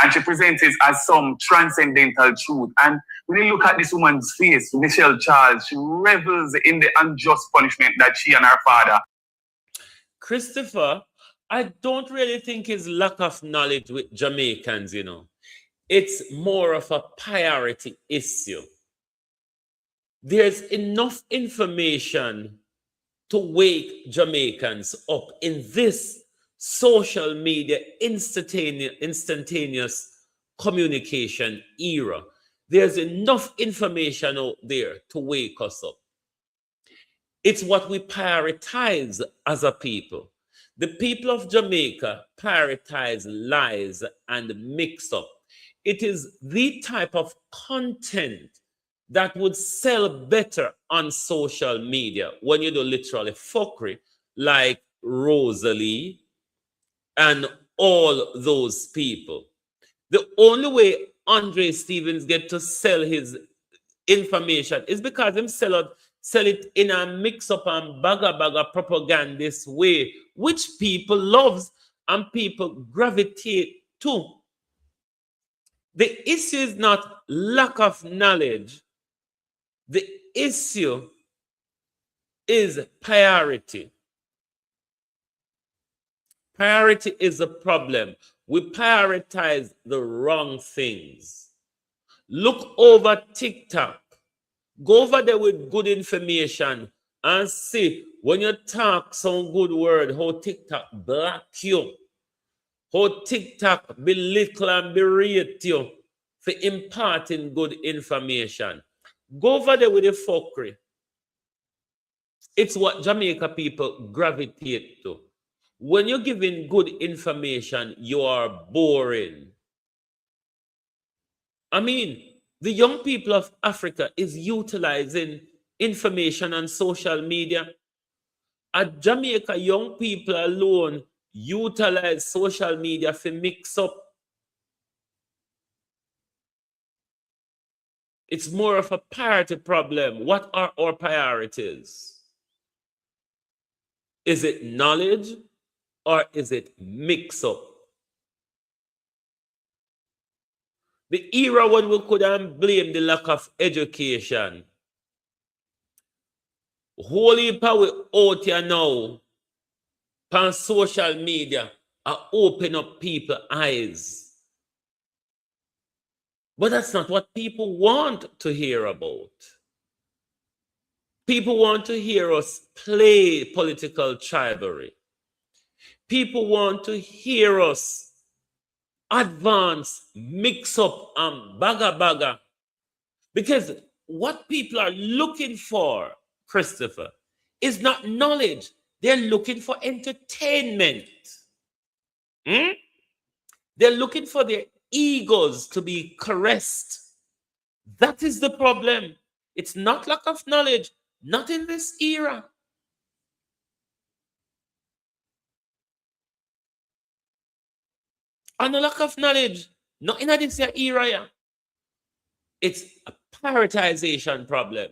and she presents it as some transcendental truth. And when you look at this woman's face, Michelle Charles, she revels in the unjust punishment that she and her father. Christopher, I don't really think it's lack of knowledge with Jamaicans, you know. It's more of a priority issue. There's enough information to wake Jamaicans up in this social media instantaneous communication era. There's enough information out there to wake us up. It's what we prioritize as a people. The people of Jamaica prioritize lies and mix up. It is the type of content that would sell better on social media when you do literally fuckery, like Rosalie and all those people. The only way Andre Stevens get to sell his information is because him sell it in a mix-up and bagger propagandist way, which people loves and people gravitate to. The issue is not lack of knowledge. The issue is priority. Priority is a problem. We prioritize the wrong things. Look over TikTok. Go over there with good information and see when you talk some good word, how TikTok block you, how TikTok belittle and berate you for imparting good information. Go over there with the fuckery. It's what Jamaica people gravitate to. When you're giving good information, you are boring. I mean, the young people of Africa is utilizing information on social media. At Jamaica, young people alone utilize social media for mix up. It's more of a priority problem. What are our priorities? Is it knowledge or is it mix up? The era when we couldn't blame the lack of education. Holy power out here now on social media are open up people's eyes. But that's not what people want to hear about. People want to hear us play political tribal. People want to hear us advance, mix up, and bagger. Because what people are looking for, Christopher, is not knowledge. They're looking for entertainment. They're looking for their egos to be caressed. That is the problem. It's not lack of knowledge, not in this era. And a lack of knowledge, not in this era. Yeah. It's a prioritization problem.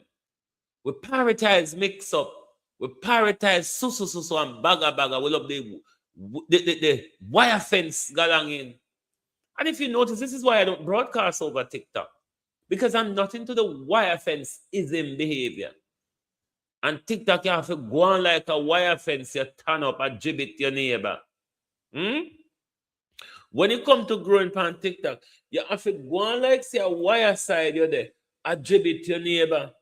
We prioritize mix up. We prioritize so and bagger. We love the wire fence going in. And if you notice, this is why I don't broadcast over TikTok. Because I'm not into the wire fence-ism behavior. And TikTok, you have to go on like a wire fence, you turn up and gibbet your neighbor. When you come to growing on TikTok, you have to go on like say a wire side you're there, and gibbet your neighbor.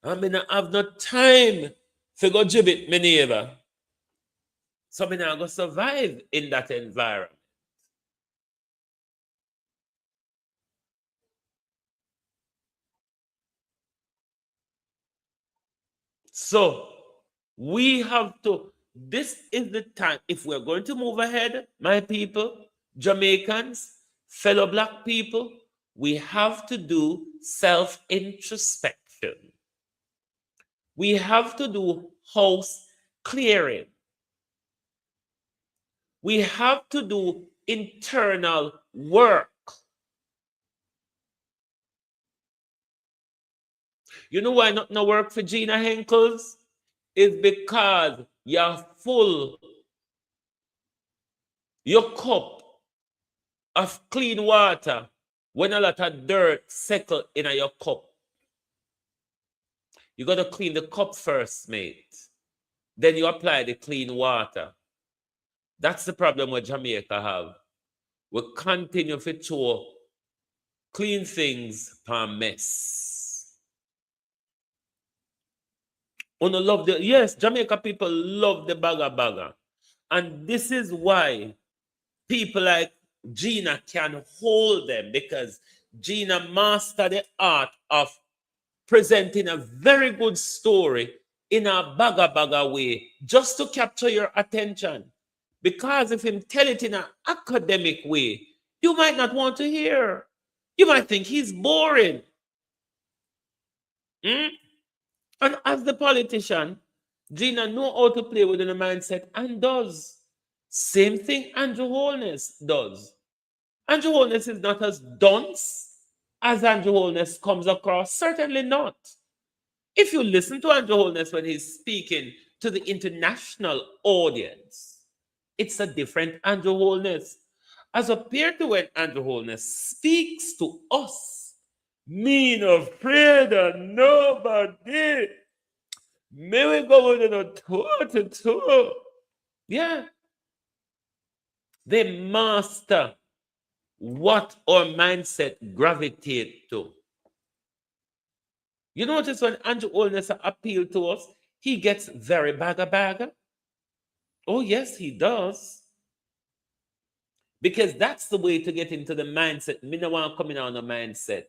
I mean, I have no time to go gibbet my neighbor. So I'm going to survive in that environment. So we have to, this is the time, if we're going to move ahead, my people, Jamaicans, fellow Black people, we have to do self-introspection. We have to do house clearing. We have to do internal work. You know why not no work for Gina Henkels? It's because you're full. Your cup of clean water when a lot of dirt settle in your cup. You got to clean the cup first, mate. Then you apply the clean water. That's the problem with Jamaica have. We continue to throw clean things per mess. Yes, Jamaica people love the bagger. And this is why people like Gina can hold them, because Gina mastered the art of presenting a very good story in a bagger way, just to capture your attention. Because if him tell it in an academic way, you might not want to hear. You might think he's boring. And as the politician, Gina know how to play within the mindset and does. Same thing Andrew Holness does. Andrew Holness is not as dunce as Andrew Holness comes across. Certainly not. If you listen to Andrew Holness when he's speaking to the international audience, it's a different Andrew Holness. As compared to when Andrew Holness speaks to us, me no afraid of nobody. May we go with a toe to toe. Yeah. They master what our mindset gravitate to. You notice when Andrew Holness appeal to us, he gets very bagger. Oh, yes, he does. Because that's the way to get into the mindset. Me no want coming on the mindset.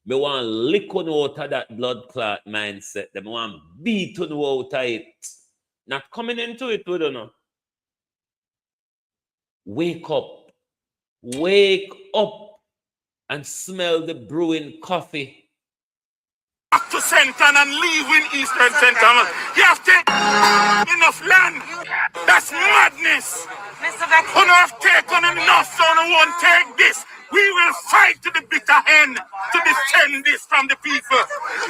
Me want lick on out of that blood clot mindset. Me want beat on out of it. Not coming into it, we don't know. Wake up and smell the brewing coffee. Back to Central and leave in Eastern Central. You have to take enough land. That's madness. You have taken enough, so no one take this. We will fight to the bitter end to defend this from the people.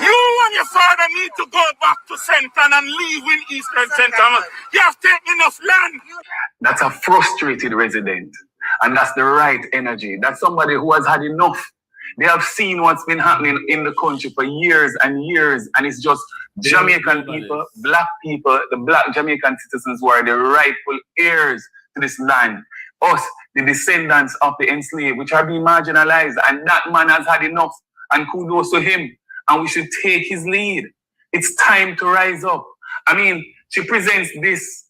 You and your father need to go back to Central and leave in Eastern Central. You have taken enough land. That's a frustrated resident. And that's the right energy. That's somebody who has had enough. They have seen what's been happening in the country for years and years. And it's just Jamaican people, black people, the black Jamaican citizens who are the rightful heirs to this land. Us, the descendants of the enslaved, which are being marginalized. And that man has had enough. And kudos to him. And we should take his lead. It's time to rise up. I mean, she presents this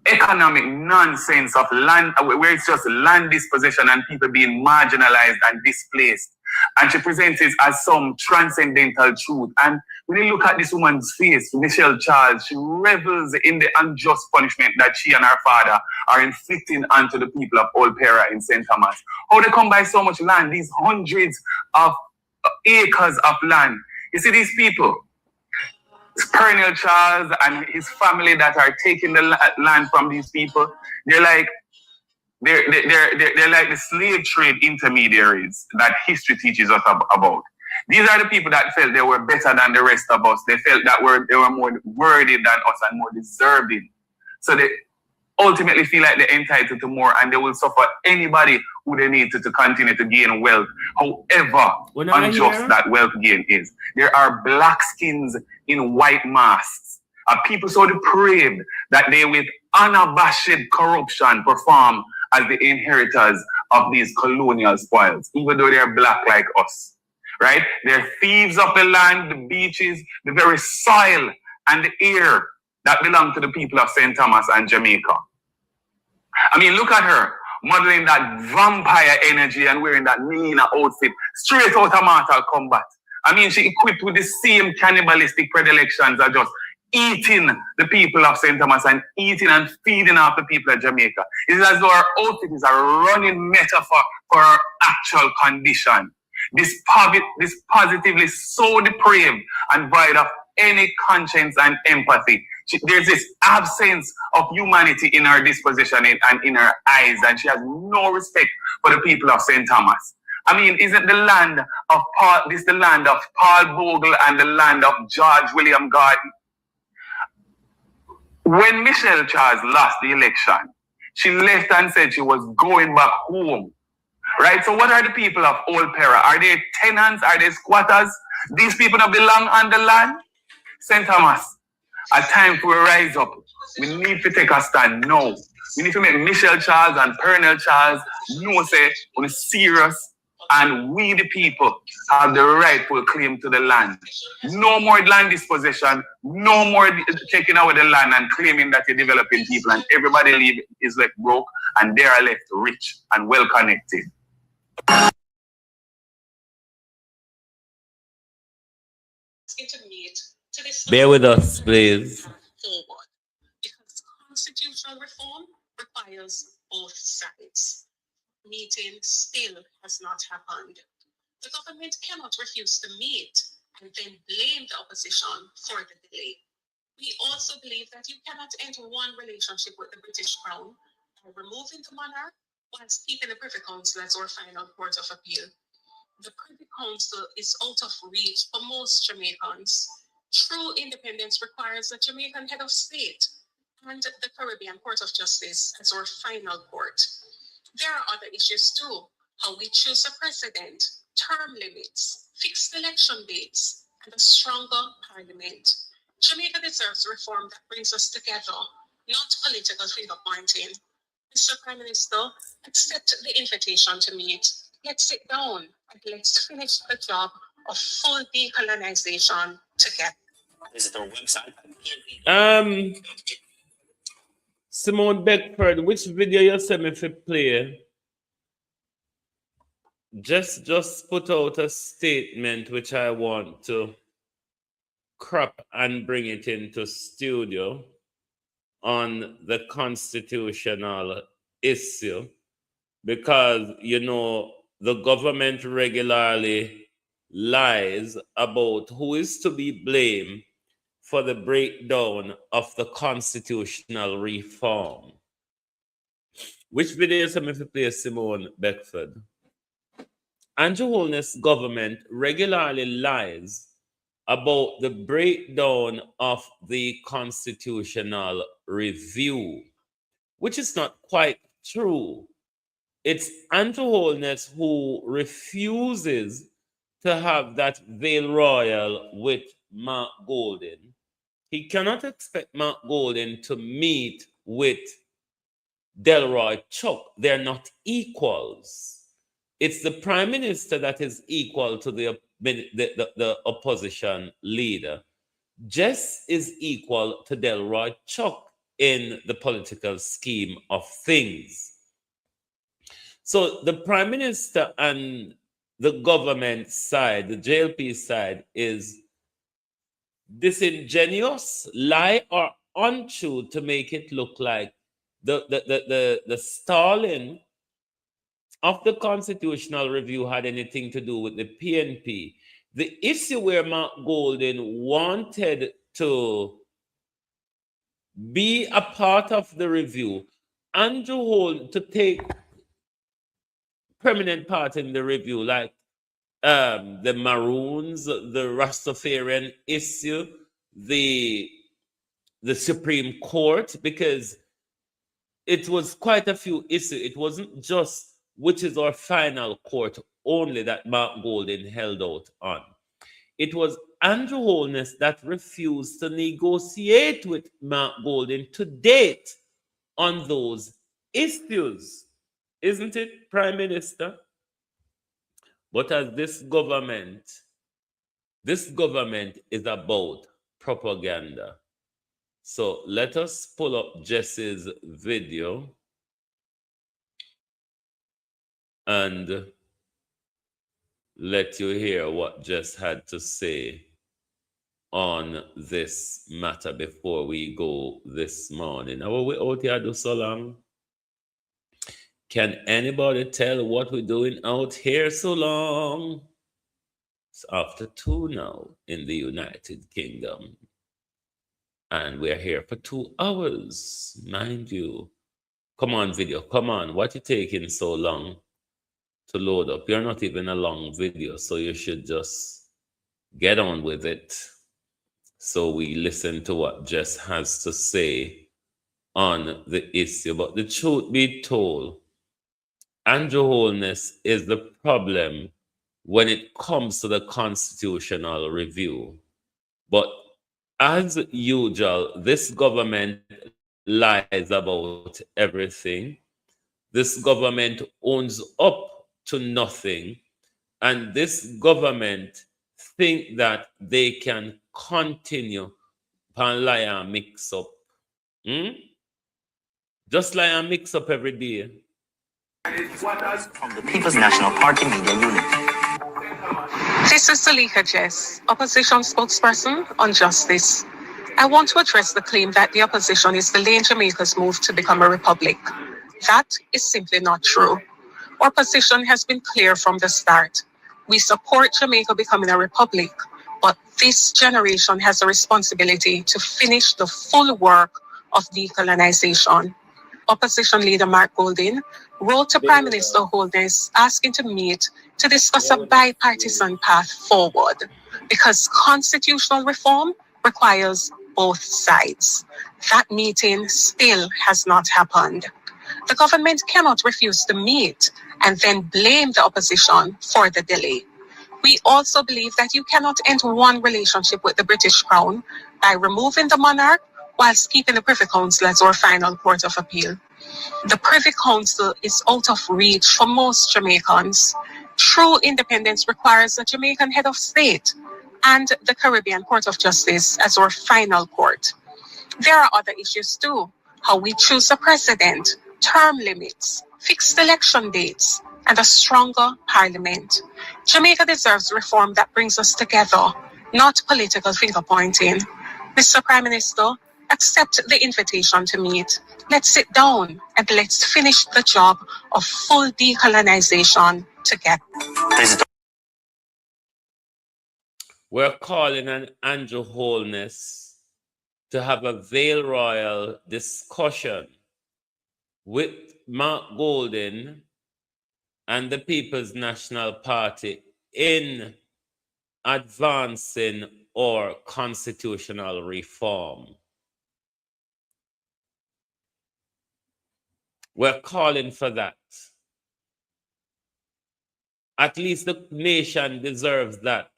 economic nonsense of land, where it's just land dispossession and people being marginalized and displaced. And she presents it as some transcendental truth. And when you look at this woman's face, Michelle Charles, she revels in the unjust punishment that she and her father are inflicting onto the people of Old Pera in St. Thomas. How they come by so much land, these hundreds of acres of land. You see these people, Colonel Charles and his family that are taking the land from these people, they're like the slave trade intermediaries that history teaches us about. These are the people that felt they were better than the rest of us. They felt that they were more worthy than us and more deserving. So they ultimately feel like they're entitled to more, and they will suffer anybody who they need to continue to gain wealth, however unjust that wealth gain is. There are black skins in white masks, people so depraved that they with unabashed corruption perform as the inheritors of these colonial spoils, even though they are black like us, right? They're thieves of the land, the beaches, the very soil and the air that belong to the people of St. Thomas and Jamaica. I mean, look at her, modeling that vampire energy and wearing that Nina outfit straight out of Mortal Kombat. I mean, she equipped with the same cannibalistic predilections as just eating the people of St. Thomas and eating and feeding off the people of Jamaica. It's as though her outfit is a running metaphor for her actual condition. This positively so depraved and void of any conscience and empathy. There's this absence of humanity in her disposition and in her eyes, and she has no respect for the people of St. Thomas. I mean, isn't the land of the land of Paul Bogle and the land of George William Gordon? When Michelle Charles lost the election, she left and said she was going back home. Right? So what are the people of Old Para? Are they tenants? Are they squatters? These people that belong on the land? St. Thomas, a time to rise up. We need to take a stand now. We need to make Michelle Charles and Pernell Charles know say we're serious and we the people have the rightful claim to the land. No more land dispossession, no more taking away the land and claiming that you're developing people and everybody is left broke and they are left rich and well connected. Bear with us, please. Forward, because constitutional reform requires both sides. Meeting still has not happened. The government cannot refuse to meet and then blame the opposition for the delay. We also believe that you cannot enter one relationship with the British Crown by removing the monarch whilst keeping the Privy Council as our final court of appeal. The Privy Council is out of reach for most Jamaicans. True independence requires a Jamaican head of state and the Caribbean Court of Justice as our final court. There are other issues too, how we choose a president, term limits, fixed election dates, and a stronger parliament. Jamaica deserves reform that brings us together, not political finger pointing. Mr. Prime Minister, accept the invitation to meet. Let's sit down and let's finish the job of full decolonization together. Visit our website. Simone Beckford, which video you sent me to play? Just put out a statement which I want to crop and bring it into studio on the constitutional issue, because you know the government regularly lies about who is to be blamed for the breakdown of the constitutional reform. Which video is me to play, Simone Beckford? Andrew Holness' government regularly lies about the breakdown of the constitutional review, which is not quite true. It's Andrew Holness who refuses to have that veil royal with Mark Golden. He cannot expect Mark Golden to meet with Delroy Chuck. They're not equals. It's the prime minister that is equal to the opposition leader. Jess is equal to Delroy Chuck in the political scheme of things. So the prime minister and the government side, the JLP side, is disingenuous, lie or untrue to make it look like the stalling of the constitutional review had anything to do with the PNP. The issue where Mark Golden wanted to be a part of the review, Andrew Holness to take permanent part in the review, like the Maroons, the Rastafarian issue, the Supreme Court, because it was quite a few issues. It wasn't just which is our final court only that Mark Golden held out on. It was Andrew Holness that refused to negotiate with Mark Golden to date on those issues. Isn't it, Prime Minister? But as this government is about propaganda. So let us pull up Jess's video and let you hear what Jess had to say on this matter before we go this morning. Are we out here do so long? Can anybody tell what we're doing out here so long? It's after 2 now in the United Kingdom. And we're here for 2 hours, mind you. Come on, video, come on. What you taking so long to load up? You're not even a long video, so you should just get on with it. So we listen to what Jess has to say on the issue. But the truth be told, Andrew Holness is the problem when it comes to the constitutional review. But as usual, this government lies about everything. This government owns up to nothing. And this government think that they can continue and lie and mix up. Just lie and mix up every day. From the People's National Party Media Unit. This is Salika Jess, opposition spokesperson on justice. I want to address the claim that the opposition is delaying Jamaica's move to become a republic. That is simply not true. Our position has been clear from the start. We support Jamaica becoming a republic, but this generation has a responsibility to finish the full work of decolonization. Opposition leader Mark Golding wrote to Prime Minister Holness asking to meet to discuss a bipartisan path forward because constitutional reform requires both sides. That meeting still has not happened. The government cannot refuse to meet and then blame the opposition for the delay. We also believe that you cannot end one relationship with the British Crown by removing the monarch whilst keeping the Privy Council as our final court of appeal. The Privy Council is out of reach for most Jamaicans. True independence requires a Jamaican head of state and the Caribbean Court of Justice as our final court. There are other issues too, how we choose a president, term limits, fixed election dates, and a stronger parliament. Jamaica deserves reform that brings us together, not political finger-pointing. Mr. Prime Minister, accept the invitation to meet. Let's sit down and let's finish the job of full decolonization together. We're calling on Andrew Holness to have a Vale Royal discussion with Mark Golding and the People's National Party in advancing our constitutional reform. We're calling for that. At least the nation deserves that.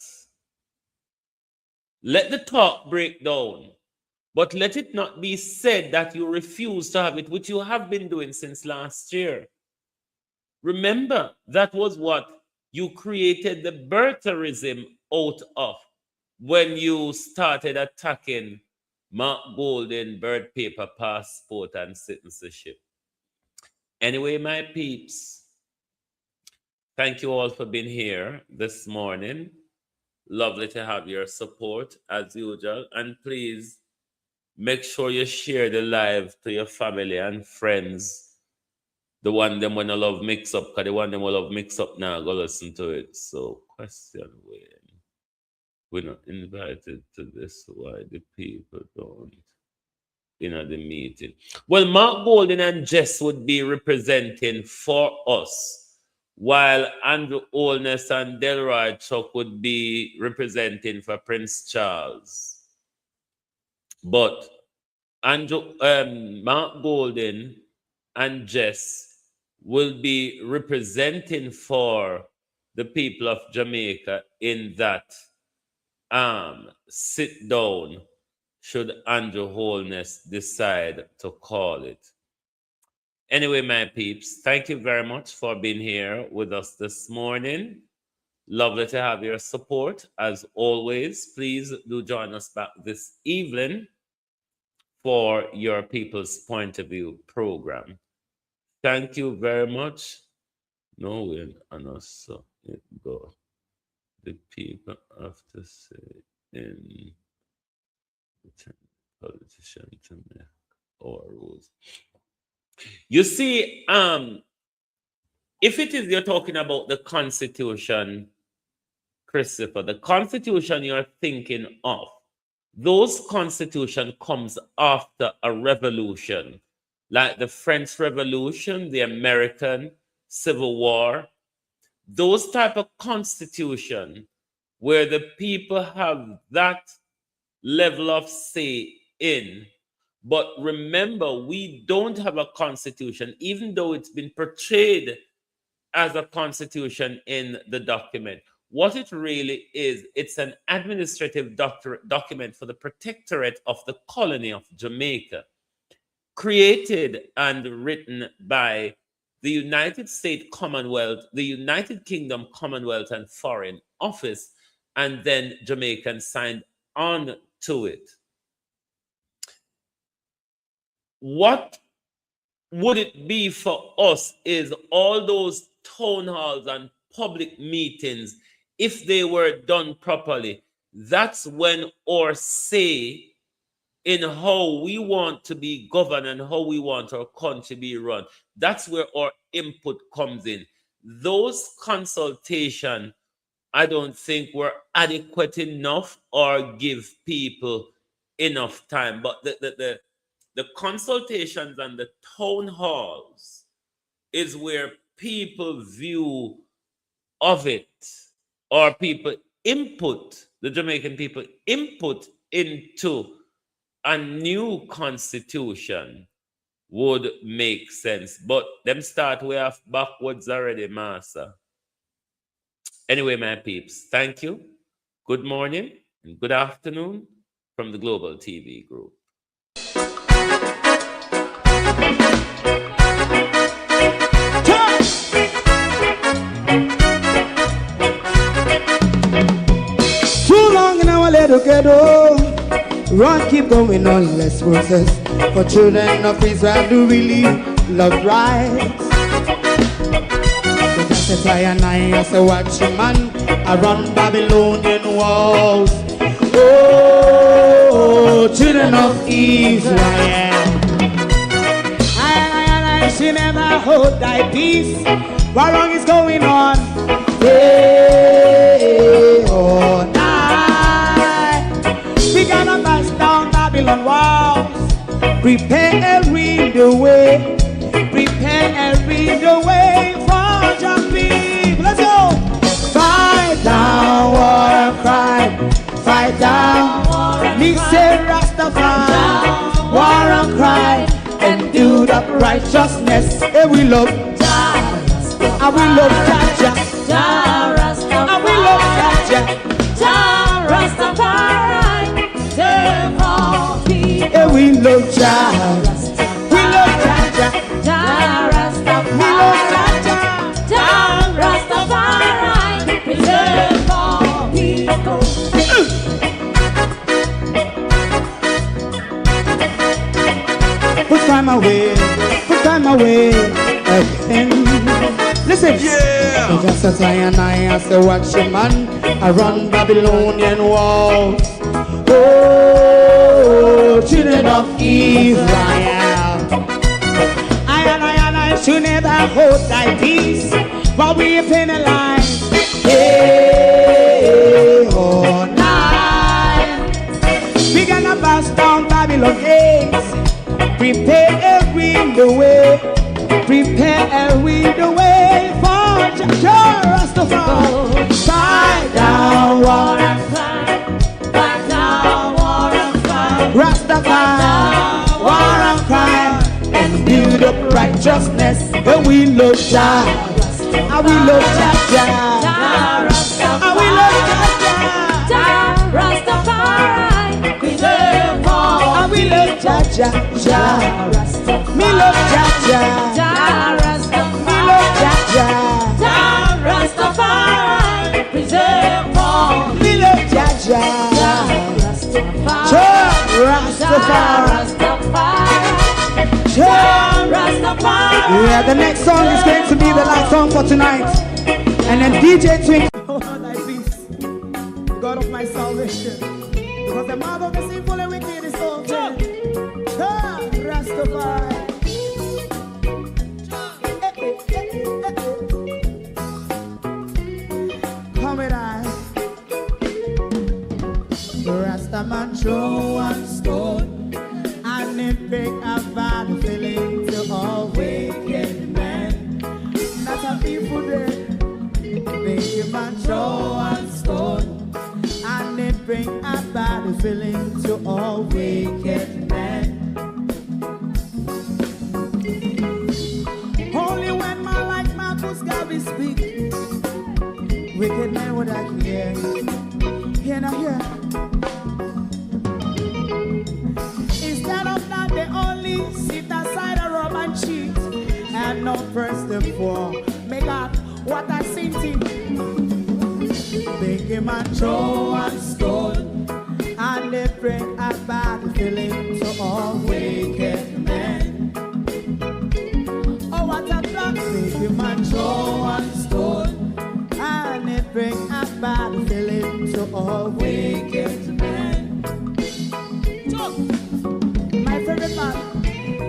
Let the talk break down, but let it not be said that you refuse to have it, which you have been doing since last year. Remember, that was what you created the birtherism out of when you started attacking Mark Golding, birth paper, passport, and citizenship. Anyway, my peeps, thank you all for being here this morning. Lovely to have your support as usual. And please make sure you share the live to your family and friends. The one them when I love mix up, because the one them will love mix up now, go listen to it. So, question when we're not invited to this, why the people don't in the meeting? Well, Mark Golding and Jess would be representing for us, while Andrew Holness and Delroy Chuck would be representing for Prince Charles. But Mark Golding and Jess will be representing for the people of Jamaica in that sit down should Andrew Holness decide to call it. Anyway, my peeps, thank you very much for being here with us this morning. Lovely to have your support. As always, please do join us back this evening for your People's Point of View program. Thank you very much. No win on us, so it go. The people have to say in politician to make our rules. You see, if it is you're talking about the Constitution, Christopher, the Constitution you're thinking of, those Constitution comes after a revolution, like the French Revolution, the American Civil War, those type of Constitution where the people have that level of say in. But remember, we don't have a Constitution, even though it's been portrayed as a constitution in the document. What it really is, it's an administrative document for the protectorate of the colony of Jamaica, created and written by the United States Commonwealth, the United Kingdom Commonwealth and Foreign Office, and then Jamaicans signed on to it. What would it be for us is all those town halls and public meetings, if they were done properly, that's when our say in how we want to be governed and how we want our country to be run, that's where our input comes in. Those consultations, I don't think were adequate enough or give people enough time. But the consultations and the town halls is where people view of it, or people input, the Jamaican people input into a new constitution would make sense. But them start way off backwards already, master. Anyway, my peeps, thank you. Good morning and good afternoon from the Global TV Group. Too long in our little ghetto, run keep going on, let's process. For children of Israel do really love rights. So that's why I say watch a man around Babylonian walls. Oh, children of Israel, I should never hold thy peace. What wrong is going on? Hey, oh, we gonna bust down Babylon walls. Prepare and read the way. Prepare and read the way for jumping. Let's go. Fight down war and crime. Fight down war and crime. Rastafari. War and crime. And do that righteousness. And we love Jah. And we love Jah. Jah Rastafari. And we love Jah. Jah Rastafari. And we love Jah. We love Jah. Jah Rastafari. We love Jah. Jah Rastafari. Preserve all people. Put time away. Put time away again. Listen. Yeah. So just as I say, watch a man around Babylonian walls. Oh, children of Israel, I should never hold thy peace while we are penalized. Hey, oh, night. We gonna bust down Babylon gates. Prepare and read the way. Prepare and read the way for Jah Rastafari. Fight down war and crime. Rastafari, war and crime, and build up righteousness. And we love Jah, and we love Jah, and we love Jah, Rastafari, preserve all. And we love Jah, me love Jah, Rastafari, me love Jah, Rastafari, preserve all. Me love Jah, Rastafari. Yeah, the next song is going to be the last song for tonight. And then DJ Twink. Oh, thy peace, God of my salvation. Because the mouth of the sinful and wicked is open. Rastafari. Come with us. Rastaman throw one stone, and it break a bad feeling to all wicked men. Not a people there. Make a man throw one stone, and it bring a bad feeling to all wicked men. Only when man like Marcus Garvey speak. Wicked man would I hear. Hear now hear. Instead of that they only sit aside a rub and cheat. And not first and for make out what I seen to. Big him and throw and stone. And they bring a bad feeling to all wicked men. Oh, what a block, make him and throw and stone. And it bring a bad feeling to all wicked men. So, my favorite man,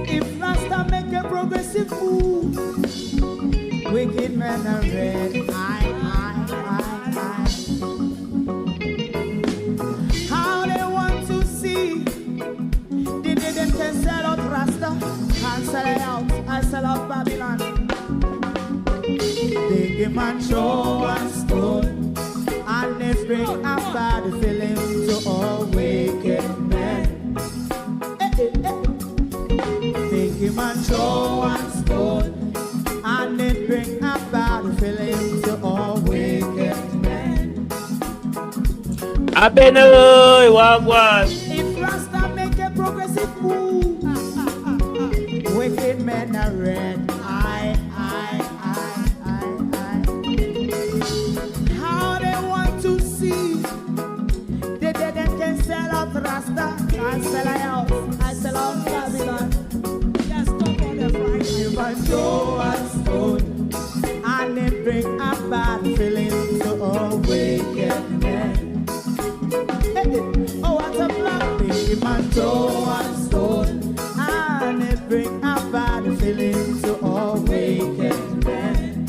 if Rasta make a progressive move, wicked men are red, I. How they want to see, they didn't can sell out Rasta, and sell it out, I sell out Babylon. They give man show and stone, and they bring a bad feeling to all wicked men. They give man show and stone, and they bring a bad feeling to all wicked men. Abenaloy, wagwan. If Rasta make a progressive move, wicked men are red. How they want to see, they can sell out Rasta, I sell out Babylon. Just stop on the Friday. You might go and stone, and they bring a bad feeling to all wicked men. Oh, what a black baby man, go and stone, and they bring a bad feeling to all wicked men.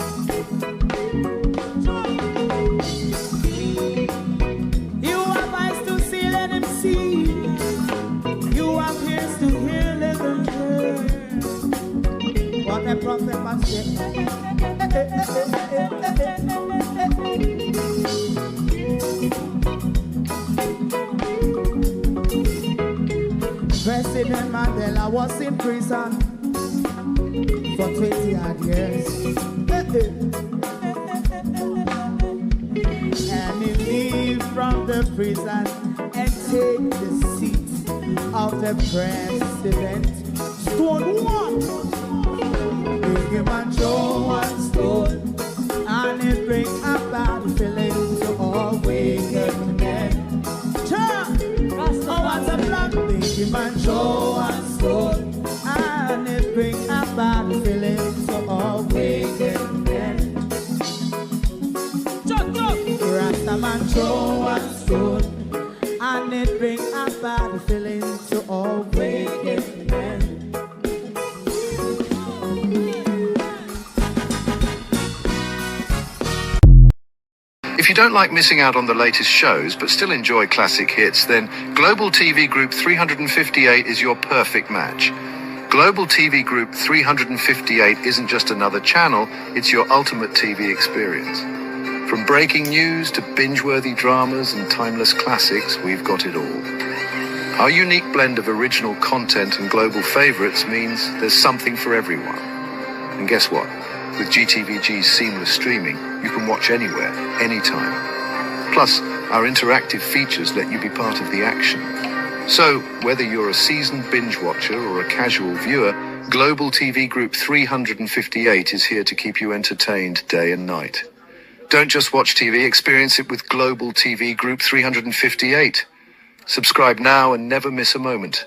You have eyes to see, let him see. You have ears to hear, let them hear. What a prophet must say. President Mandela was in prison for 20 odd years. And he leave from the prison and take the seat of the president. Stone one, big him and throw one stone, and it bring a bad feeling to all wicked men. Oh, what's a black big him and throw one stone, and it bring a bad feeling to all wicked men. Rasta man throw one stone, and it bring a bad feeling to all wicked men. If you don't like missing out on the latest shows but still enjoy classic hits, then Global TV Group 358 is your perfect match. Global TV Group 358 isn't just another channel, it's your ultimate TV experience. From breaking news to binge-worthy dramas and timeless classics, we've got it all. Our unique blend of original content and global favorites means there's something for everyone. And guess what? With GTVG's seamless streaming, you can watch anywhere, anytime. Plus, our interactive features let you be part of the action. So, whether you're a seasoned binge watcher or a casual viewer, Global TV Group 358 is here to keep you entertained day and night. Don't just watch TV, experience it with Global TV Group 358. Subscribe now and never miss a moment.